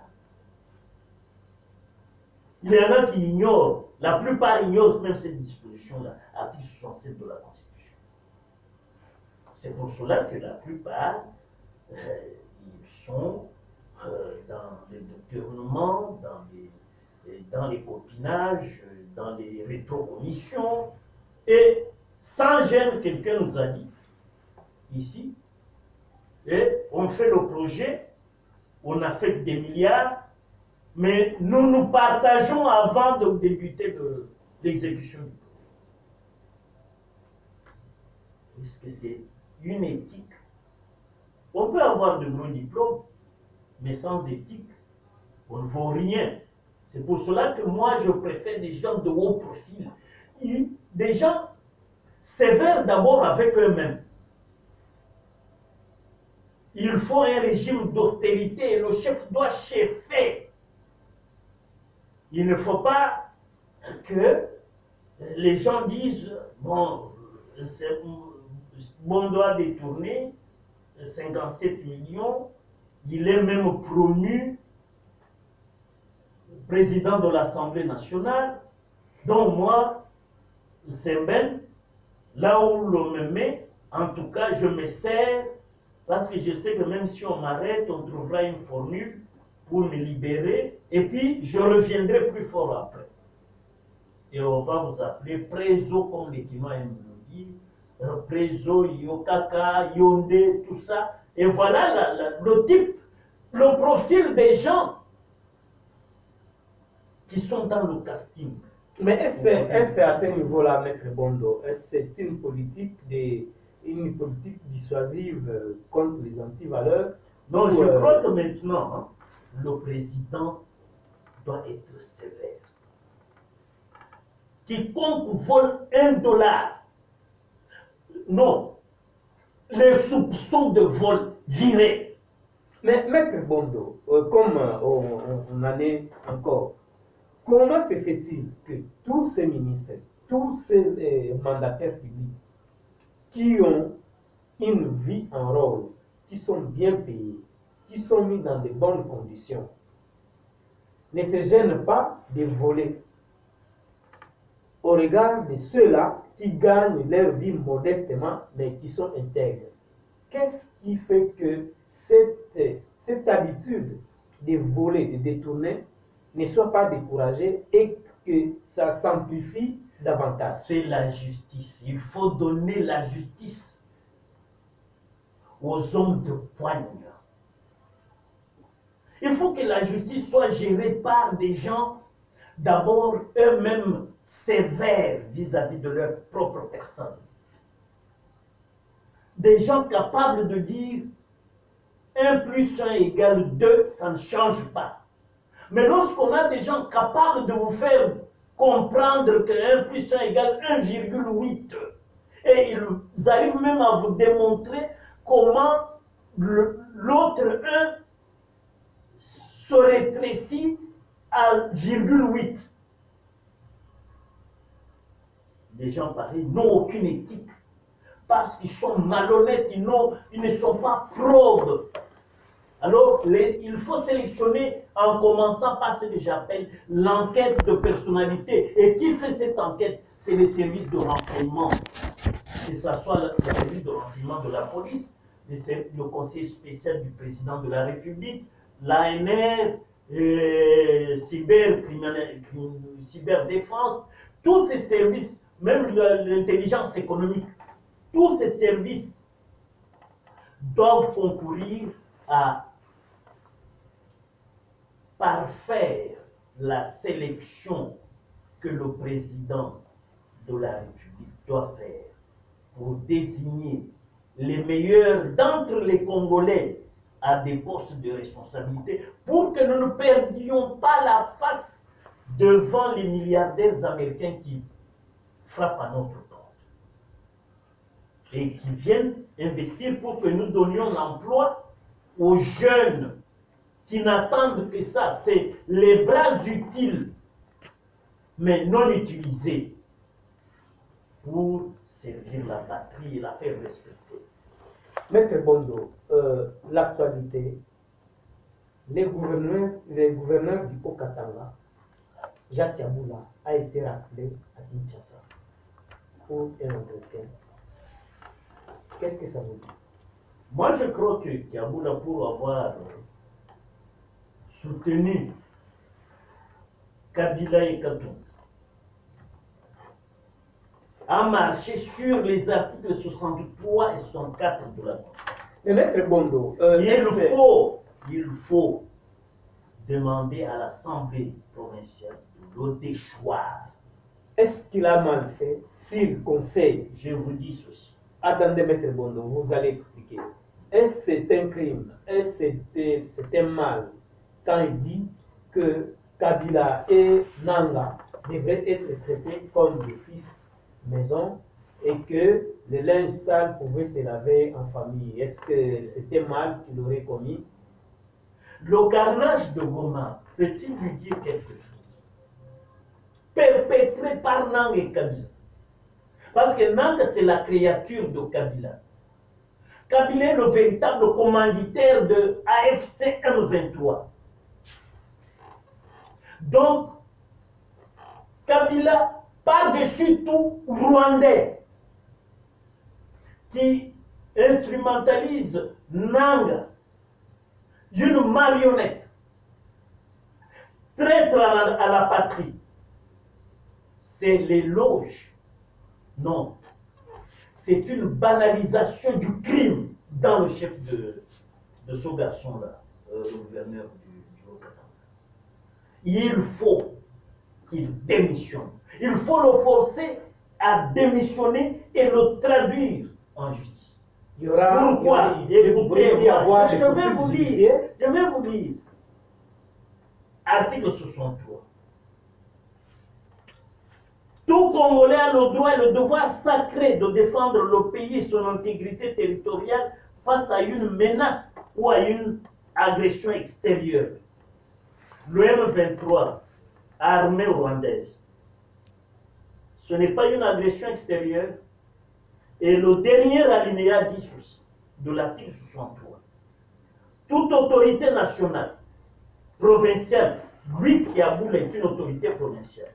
Il y en a qui ignorent, la plupart ignorent même cette disposition-là, article 67 de la Constitution. C'est pour cela que la plupart, ils sont dans le détournement, dans les copinages, dans les rétrocommissions, et sans gêne, quelqu'un nous a dit, ici, et on fait le projet, on a fait des milliards, mais nous nous partageons avant de débuter l'exécution du projet. Est-ce que c'est une éthique? On peut avoir de gros diplômes, mais sans éthique, on ne vaut rien. C'est pour cela que moi, je préfère des gens de haut profil. Des gens sévères d'abord avec eux-mêmes. Il faut un régime d'austérité et le chef doit cheffer. Il ne faut pas que les gens disent, bon, on doit détourner 57 millions, il est même promu président de l'Assemblée nationale, donc moi, c'est bien, là où l'on me met, en tout cas, je me sers, parce que je sais que même si on m'arrête, on trouvera une formule pour me libérer, et puis je reviendrai plus fort après. Et on va vous appeler Préso, comme les Kinois aiment le dire, Préso, Yokaka, Yondé, tout ça. Et voilà le type, le profil des gens qui sont dans le casting. Mais est-ce à ce niveau-là, Maître Bondo, est-ce c'est une politique dissuasive contre les antivaleurs? Non, je crois que maintenant, hein, le président doit être sévère. Quiconque vole $1, non, les soupçons de vol virés. Mais Maître Bondo, comme on en est encore, comment se fait-il que tous ces ministres, tous ces mandataires publics qui ont une vie en rose, qui sont bien payés, qui sont mis dans de bonnes conditions, ne se gênent pas de voler au regard de ceux-là qui gagnent leur vie modestement, mais qui sont intègres? Qu'est-ce qui fait que cette habitude de voler, de détourner, ne soit pas découragée et que ça s'amplifie davantage? C'est la justice. Il faut donner la justice aux hommes de poigne. Il faut que la justice soit gérée par des gens, d'abord eux-mêmes sévères vis-à-vis de leur propre personne. Des gens capables de dire 1 plus 1 égale 2, ça ne change pas. Mais lorsqu'on a des gens capables de vous faire comprendre que 1 plus 1 égale 1,8, et ils arrivent même à vous démontrer comment l'autre 1 se rétrécit à 0,8. Des gens pareils n'ont aucune éthique parce qu'ils sont malhonnêtes, ils ne sont pas probes. Alors, il faut sélectionner en commençant par ce que j'appelle l'enquête de personnalité. Et qui fait cette enquête? C'est les services de renseignement. Que ce soit le service de renseignement de la police, le conseil spécial du président de la République, l'ANR, cyberdéfense, tous ces services, même l'intelligence économique, tous ces services doivent concourir à parfaire la sélection que le président de la République doit faire pour désigner les meilleurs d'entre les Congolais à des postes de responsabilité pour que nous ne perdions pas la face devant les milliardaires américains qui frappent à notre porte et qui viennent investir pour que nous donnions l'emploi aux jeunes qui n'attendent que ça. C'est les bras utiles, mais non utilisés, pour servir la patrie et la faire respecter. Maître Bondo, l'actualité, les gouverneurs du Haut-Katanga, Jacques Yabula, a été rappelé à Kinshasa pour un entretien. Qu'est-ce que ça vous dit? Moi, je crois que Yabula, pour avoir soutenu Kabila et Katumbi, a marché sur les articles 63 et 64 de la Constitution. Mais Maître Bondo, il faut demander à l'Assemblée provinciale de le déchoir. Est-ce qu'il a mal fait s'il conseille? Je vous dis ceci. Attendez, Maître Bondo, vous allez expliquer. Est-ce que c'est un crime? Est-ce que c'est un mal quand il dit que Kabila et Nanga devraient être traités comme des fils maison et que le linge sale pouvait se laver en famille? Est-ce que c'était mal qu'il aurait commis? Le carnage de Goma peut-il lui dire quelque chose? Perpétré par Nang et Kabila. Parce que Nang, c'est la créature de Kabila. Kabila est le véritable commanditaire de AFC M23. Donc, Kabila, par-dessus tout, Rwandais, qui instrumentalise Nanga, une marionnette, traître à la patrie. C'est l'éloge. Non. C'est une banalisation du crime dans le chef de ce garçon-là, le gouverneur du Haut-Katanga. Il faut qu'il démissionne. Il faut le forcer à démissionner et le traduire en justice. Il y aura, pourquoi? Je vais vous lire. Article 63. Tout Congolais a le droit et le devoir sacré de défendre le pays et son intégrité territoriale face à une menace ou à une agression extérieure. Le M23, armée rwandaise, ce n'est pas une agression extérieure. Et le dernier alinéa dit ceci, de l'article 63. Toute autorité nationale, provinciale, lui qui aboule est une autorité provinciale,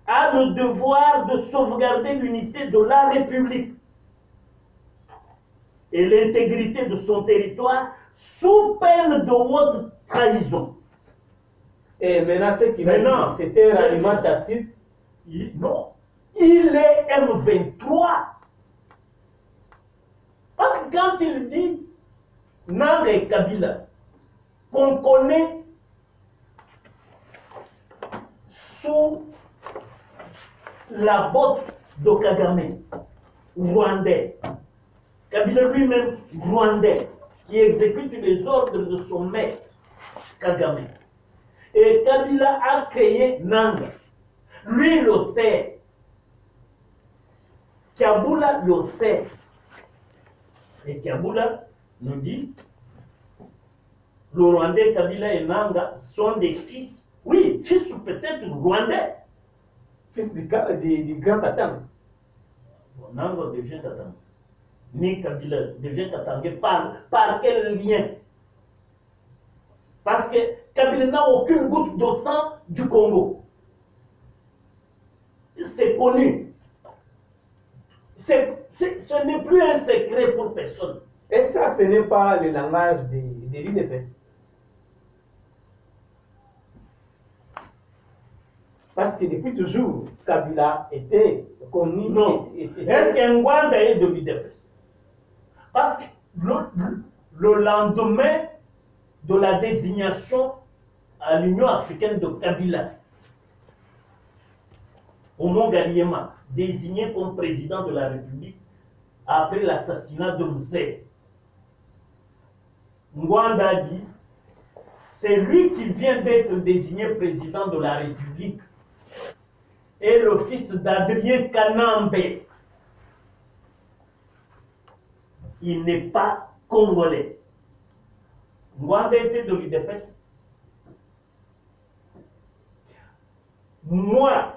a le devoir de sauvegarder l'unité de la République et l'intégrité de son territoire sous peine de haute trahison. Et maintenant, ce qu'il a dit, c'était un ralliement tacite. Non, il est M23. Parce que quand il dit Nanga et Kabila, qu'on connaît sous la botte de Kagame, rwandais, Kabila lui-même rwandais, qui exécute les ordres de son maître, Kagame. Et Kabila a créé Nanga. Lui le sait. Kabila le sait. Et Kabila nous dit, le Rwandais, Kabila et Nanga sont des fils, oui, fils ou peut-être Rwandais. Fils du grand Katanga. Bon, Nanga devient Katanga. Ni Kabila devient Katanga. Par quel lien? Parce que Kabila n'a aucune goutte de sang du Congo. C'est connu. Ce n'est plus un secret pour personne. Et ça, ce n'est pas le langage de l'UDPS. Parce que depuis toujours, Kabila était connu. Non. Est-ce qu'un Rwanda est de l'UDPS? Parce que le lendemain de la désignation à l'Union africaine de Kabila, Omo Galiema, désigné comme président de la République après l'assassinat de Mzee. Ngwanda dit, c'est lui qui vient d'être désigné président de la République et le fils d'Adrien Kanambe. Il n'est pas congolais. Ngwanda était de l'UDPS. Moi,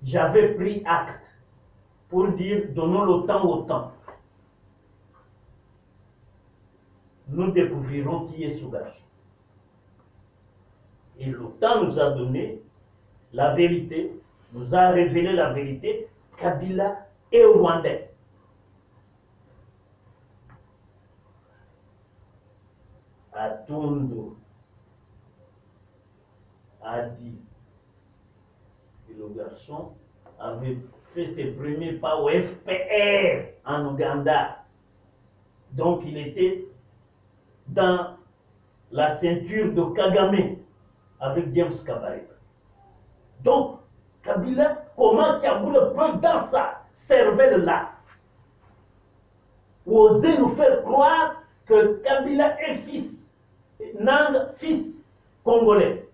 j'avais pris acte pour dire donnons le temps au temps. Nous découvrirons qui est ce garçon. Et le temps nous a donné la vérité, nous a révélé la vérité. Kabila est rwandais. Atondo a dit que le garçon avait fait ses premiers pas au FPR en Ouganda. Donc il était dans la ceinture de Kagame avec James Kabarebe. Donc, Kabila, comment Kaboul peut dans sa cervelle-là oser nous faire croire que Kabila est fils, Nang fils congolais?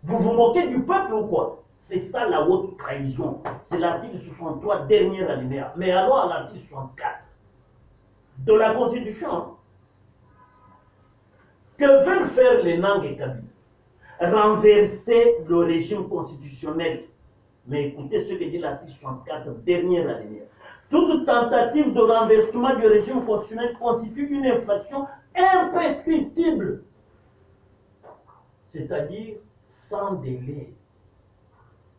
Vous vous moquez du peuple ou quoi? C'est ça la haute trahison. C'est l'article 63, dernier alinéa. Mais alors à l'article 64 de la Constitution, hein? Que veulent faire les Nang et Kabila? Renverser le régime constitutionnel. Mais écoutez ce que dit l'article 64, dernière alinéa. Toute tentative de renversement du régime constitutionnel constitue une infraction imprescriptible. C'est-à-dire sans délai.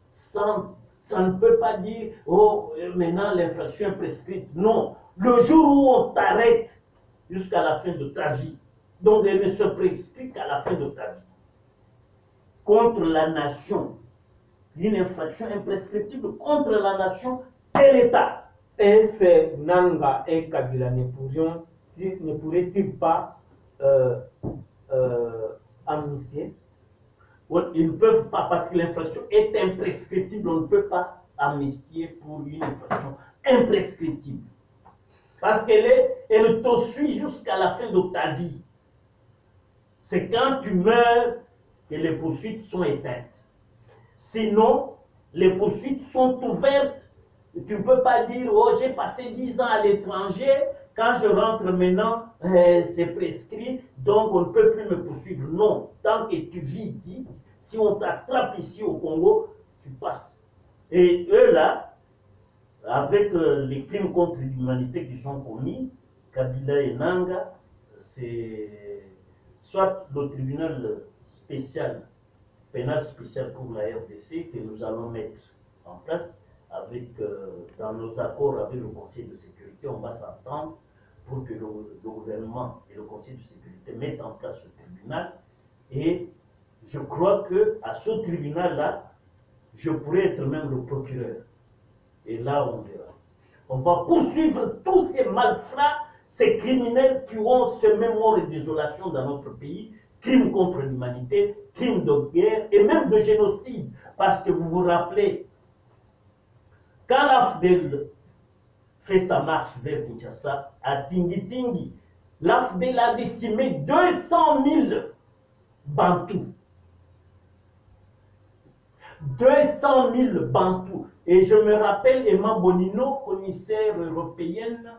Ça ne peut pas dire, oh, maintenant l'infraction est prescrite. Non. Le jour où on t'arrête jusqu'à la fin de ta vie, donc elle ne se prescrit qu'à la fin de ta vie. Contre la nation, une infraction imprescriptible contre la nation et l'État. Et ces Nanga et Kabila ne pourraient-ils pas amnistier? Ils ne peuvent pas, parce que l'infraction est imprescriptible. On ne peut pas amnistier pour une infraction imprescriptible. Parce elle te suit jusqu'à la fin de ta vie. C'est quand tu meurs que les poursuites sont éteintes. Sinon, les poursuites sont ouvertes. Tu ne peux pas dire, oh, j'ai passé 10 ans à l'étranger, quand je rentre maintenant, c'est prescrit, donc on ne peut plus me poursuivre. Non, tant que tu vis, si on t'attrape ici au Congo, tu passes. Et eux là, avec les crimes contre l'humanité qui sont commis, Kabila et Nanga, c'est soit le tribunal spécial, pénal spécial pour la RDC que nous allons mettre en place avec, dans nos accords avec le Conseil de sécurité, on va s'entendre pour que le gouvernement et le Conseil de sécurité mettent en place ce tribunal. Et je crois qu'à ce tribunal-là, je pourrais être même le procureur. Et là, on verra. On va poursuivre tous ces malfrats, ces criminels qui ont semé mort et désolation dans notre pays, crimes contre l'humanité, crimes de guerre et même de génocide. Parce que vous vous rappelez, quand l'AFDEL fait sa marche vers Kinshasa, à Tingi-Tingi, l'AFDEL a décimé 200 000 Bantous. 200 000 Bantous. Et je me rappelle Emma Bonino, commissaire européenne,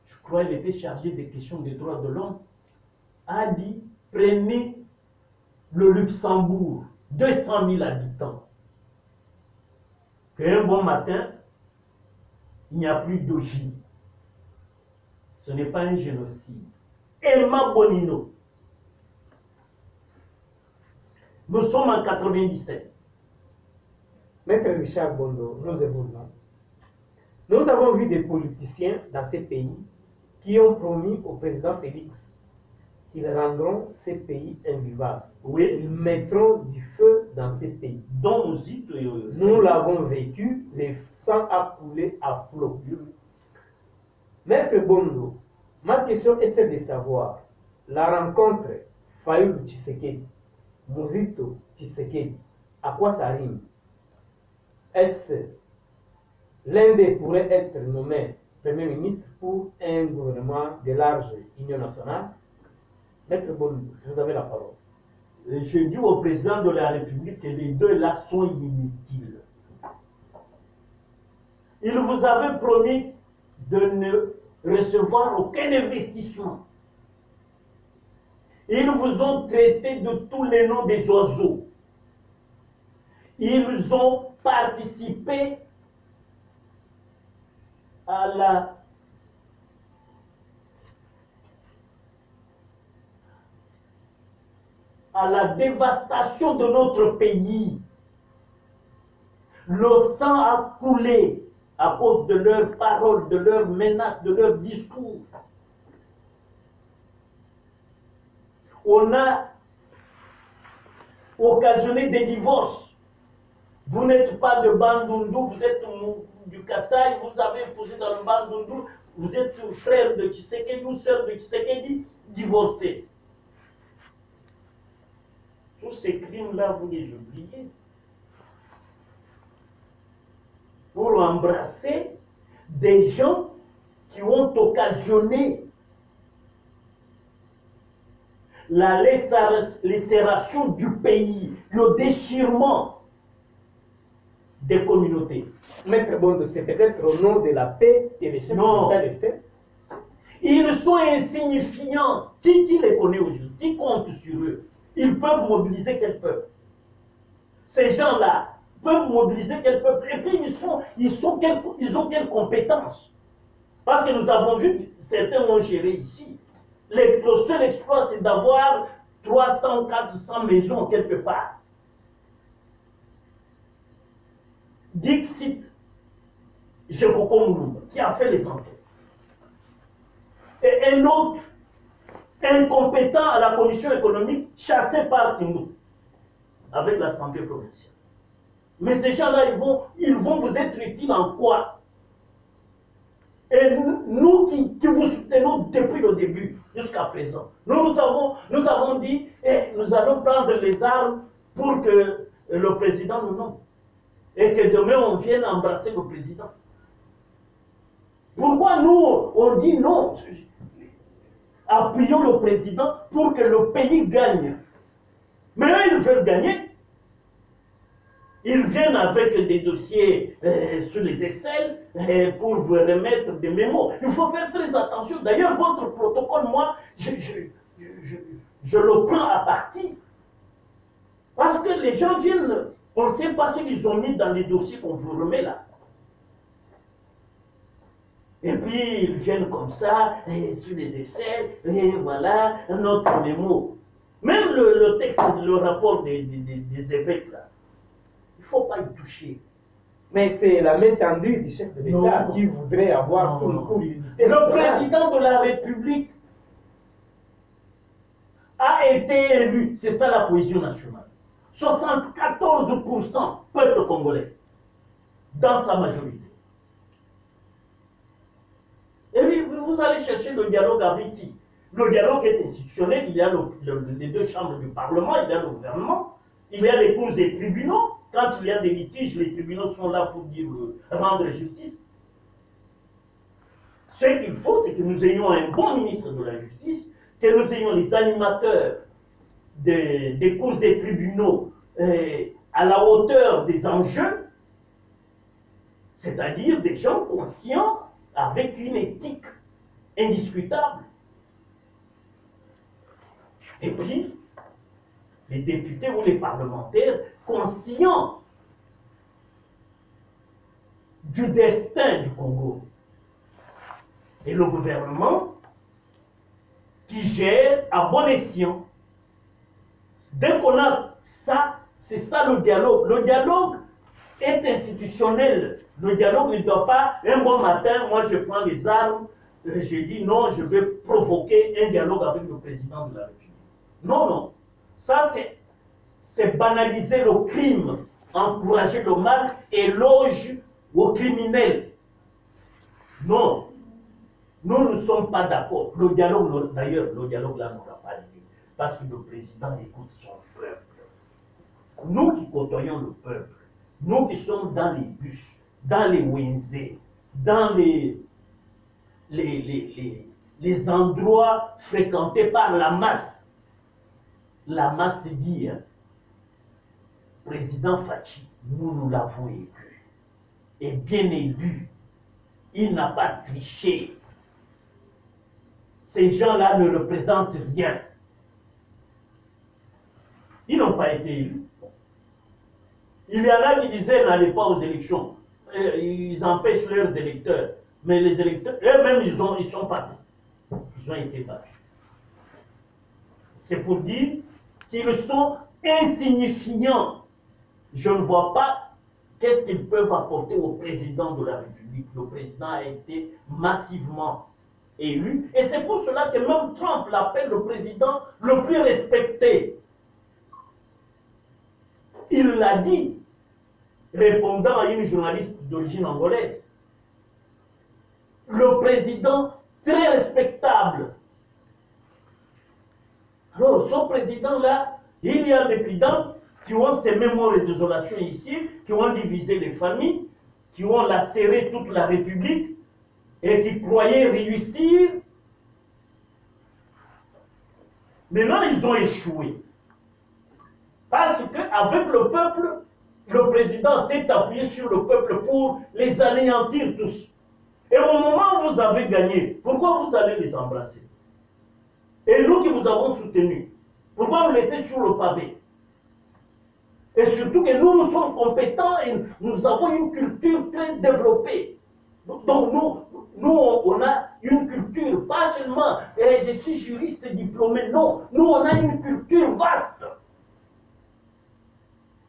je crois qu'elle était chargée des questions des droits de l'homme, a dit, prenez le Luxembourg, 200 000 habitants. Qu'un bon matin, il n'y a plus de vie. Ce n'est pas un génocide. Emma Bonino. Nous sommes en 97. Maître Richard Bondo, nous évoluons. Nous avons vu des politiciens dans ces pays qui ont promis au président Félix qu'ils rendront ces pays invivables. Oui. Ils mettront du feu dans ces pays. Dont nous l'avons vécu, le sang a coulé à flot. Maître Bondo, ma question est celle de savoir, la rencontre Fayulu Tshisekedi Muzito Tshisekedi, à quoi ça rime? Est-ce l'un des pourrait être nommé Premier ministre pour un gouvernement de large union nationale? Maître Bolou, vous avez la parole. Je dis au président de la République que les deux là sont inutiles. Il vous avait promis de ne recevoir aucun investissement. Ils vous ont traité de tous les noms des oiseaux. Ils ont participé à la dévastation de notre pays. Le sang a coulé à cause de leurs paroles, de leurs menaces, de leurs discours. On a occasionné des divorces. Vous n'êtes pas de Bandundu, vous êtes du Kassai, vous avez épousé dans le Bandundu, vous êtes frère de Tshisekedi ou sœur de Tshisekedi, divorcé. Tous ces crimes-là, vous les oubliez. Pour embrasser des gens qui ont occasionné la lacération du pays, le déchirement des communautés. Maître Bondo, c'est peut-être au nom de la paix que les chefs d'État les fait. Ils sont insignifiants. Qui les connaît aujourd'hui? Qui compte sur eux? Ils peuvent mobiliser quel peuple? Ces gens-là peuvent mobiliser quel peuple? Et puis ils ont quelles compétences? Parce que nous avons vu, certains ont géré ici. Le seul exploit, c'est d'avoir 300, 400 maisons quelque part. Dixit Jekoko Moulumba, qui a fait les enquêtes. Et un autre incompétent à la commission économique, chassé par Kimbu, avec l'Assemblée provinciale. Mais ces gens-là, ils vont vous être utiles en quoi? Et nous qui vous soutenons depuis le début jusqu'à présent, nous avons dit, nous allons prendre les armes pour que le président nous nomme. Et que demain on vienne embrasser le président. Pourquoi nous, on dit non? Appuyons le président pour que le pays gagne. Mais eux, ils veulent gagner. Ils viennent avec des dossiers sur les aisselles pour vous remettre des mémos. Il faut faire très attention. D'ailleurs, votre protocole, moi, je le prends à partie. Parce que les gens viennent, on ne sait pas ce qu'ils ont mis dans les dossiers qu'on vous remet là. Et puis, ils viennent comme ça, sur les aisselles, et voilà, notre mémo. Même le texte, le rapport des évêques là, il ne faut pas y toucher. Mais c'est la main tendue du chef de l'État qui voudrait avoir tout le coup l'unité. Le président de la République a été élu, c'est ça la cohésion nationale. 74% peuple congolais, dans sa majorité. Et puis, vous allez chercher le dialogue avec qui? Le dialogue est institutionnel, il y a les deux chambres du Parlement, il y a le gouvernement, il y a les cours et tribunaux. Quand il y a des litiges, les tribunaux sont là pour dire, rendre justice. Ce qu'il faut, c'est que nous ayons un bon ministre de la Justice, que nous ayons les animateurs des cours et tribunaux à la hauteur des enjeux, c'est-à-dire des gens conscients avec une éthique indiscutable. Et puis, les députés ou les parlementaires conscients du destin du Congo. Et le gouvernement qui gère à bon escient. Dès qu'on a ça, c'est ça le dialogue. Le dialogue est institutionnel. Le dialogue ne doit pas, un bon matin, moi je prends les armes, je dis non, je vais provoquer un dialogue avec le président de la République. Non, non. Ça, c'est banaliser le crime, encourager le mal, éloge aux criminels. Non. Nous ne sommes pas d'accord. Le dialogue, d'ailleurs, le dialogue là n'aura pas lieu. Parce que le président écoute son peuple. nous qui côtoyons le peuple, nous qui sommes dans les bus, dans les Wenze, dans les endroits fréquentés par la masse se dit, hein, président Fachi, nous l'avons élu. Et bien élu, il n'a pas triché. Ces gens-là ne représentent rien. Ils n'ont pas été élus. Il y en a qui disaient n'allez pas aux élections. Ils empêchent leurs électeurs. Mais les électeurs, eux-mêmes, ils sont partis. Ils ont été battus. C'est pour dire qu'ils sont insignifiants. Je ne vois pas qu'est-ce qu'ils peuvent apporter au président de la République. Le président a été massivement élu. Et c'est pour cela que même Trump l'appelle le président le plus respecté. Il l'a dit, répondant à une journaliste d'origine angolaise. Le président très respectable. Alors, ce président-là, il y a des présidents qui ont sémé mort et désolation ici, qui ont divisé les familles, qui ont lacéré toute la République et qui croyaient réussir. Maintenant, ils ont échoué. Parce qu'avec le peuple, le président s'est appuyé sur le peuple pour les anéantir tous. Et au moment où vous avez gagné, pourquoi vous allez les embrasser? Et nous qui vous avons soutenus, pourquoi nous laisser sur le pavé? Et surtout que nous sommes compétents et nous avons une culture très développée. Donc nous on a une culture, pas seulement je suis juriste diplômé, non, nous on a une culture vaste.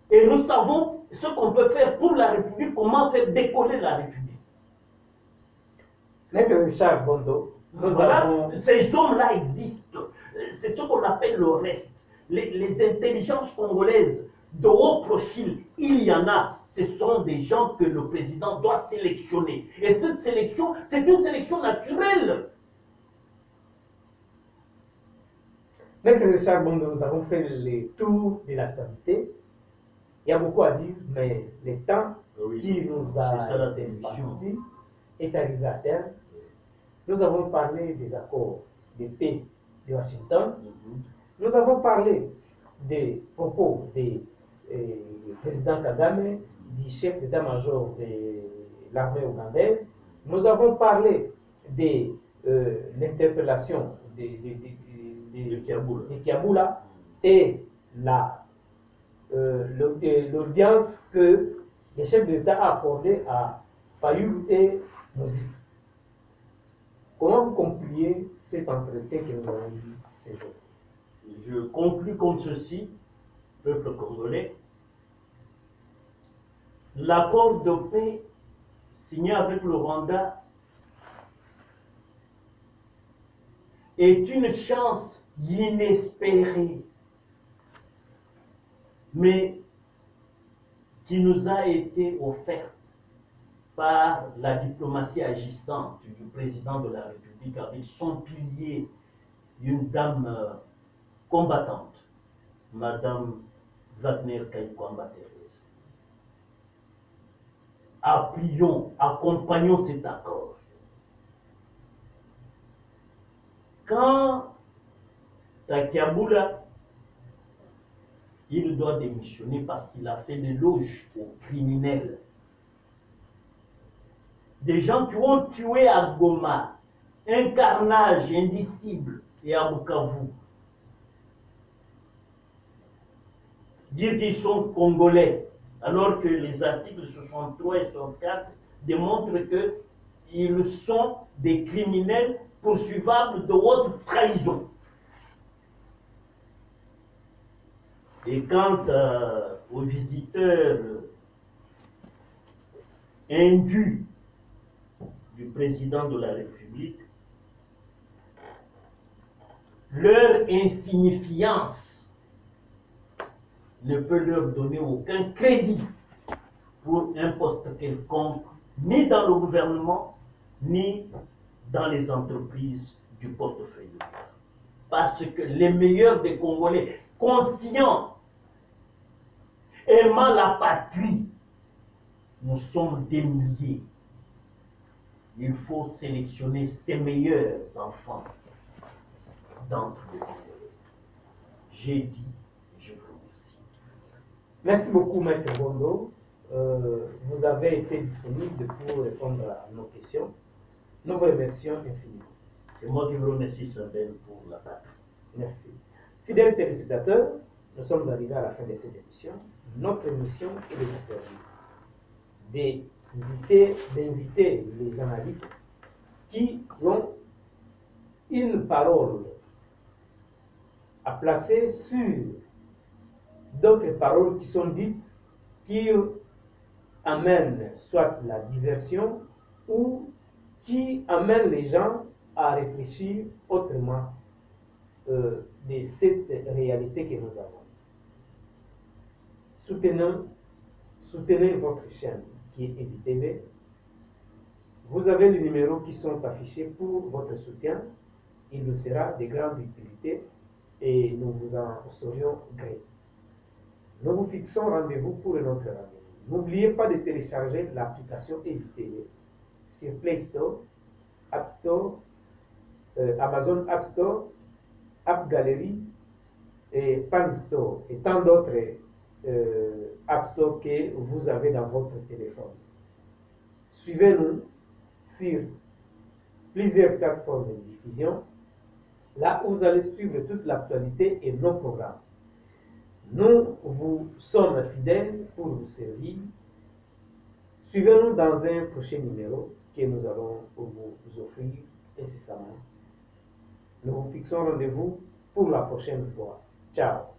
Et nous savons ce qu'on peut faire pour la République, comment faire décoller la République. Maître Richard Bondo, ces hommes-là existent. C'est ce qu'on appelle le reste. Les intelligences congolaises de haut profil, il y en a. Ce sont des gens que le président doit sélectionner. Et cette sélection, c'est une sélection naturelle. Maître Richard Bondo, nous avons fait le tour de l'actualité. Il y a beaucoup à dire, mais le temps qui nous a imparti est arrivé à terme. Nous avons parlé des accords de paix de Washington. Nous avons parlé des propos du président Kagame, du chef d'état-major de l'armée ougandaise. Nous avons parlé de l'interpellation de Kiabula et l'audience que le chef d'État a accordée à Fayulu et Mozi. Comment vous concluez cet entretien que nous avons eu ces jours? Je conclus comme ceci, peuple congolais. L'accord de paix signé avec le Rwanda est une chance inespérée, mais qui nous a été offerte par la diplomatie agissante du président de la République avec son pilier, une dame combattante, Madame Wagner Kaykwamba Thérèse. Appuyons, accompagnons cet accord. Quand Takiabula, il doit démissionner parce qu'il a fait l'éloge aux criminels. Des gens qui ont tué à Goma, un carnage indicible, et à Bukavu. Dire qu'ils sont congolais, alors que les articles 63 et 64 démontrent qu'ils sont des criminels poursuivables de haute trahison. Et quant aux visiteurs indus du président de la République, leur insignifiance ne peut leur donner aucun crédit pour un poste quelconque, ni dans le gouvernement, ni dans les entreprises du portefeuille. Parce que les meilleurs des Congolais, conscients aimant la patrie. Nous sommes des milliers. Il faut sélectionner ses meilleurs enfants d'entre les milliers. J'ai dit, je vous remercie. Merci beaucoup, Maître Bondo. Vous avez été disponible pour répondre à nos questions. Nous vous remercions infiniment. C'est moi qui vous remercie, Sandel, pour la patrie. Merci. Fidèles téléspectateurs, nous sommes arrivés à la fin de cette émission. Notre mission est de vous servir, d'inviter les analystes qui ont une parole à placer sur d'autres paroles qui sont dites, qui amènent soit la diversion ou qui amènent les gens à réfléchir autrement de cette réalité que nous avons. Soutenez votre chaîne qui est EVTV. Vous avez les numéros qui sont affichés pour votre soutien. Il nous sera de grande utilité et nous vous en serions gré. Nous vous fixons rendez-vous pour un autre rendez-vous. N'oubliez pas de télécharger l'application EVTV sur Play Store, App Store, Amazon App Store, App Gallery et Palm Store et tant d'autres App Store que vous avez dans votre téléphone. Suivez-nous sur plusieurs plateformes de diffusion, là où vous allez suivre toute l'actualité et nos programmes. Nous vous sommes fidèles pour vous servir. Suivez-nous dans un prochain numéro que nous allons vous offrir incessamment. Nous vous fixons rendez-vous pour la prochaine fois. Ciao.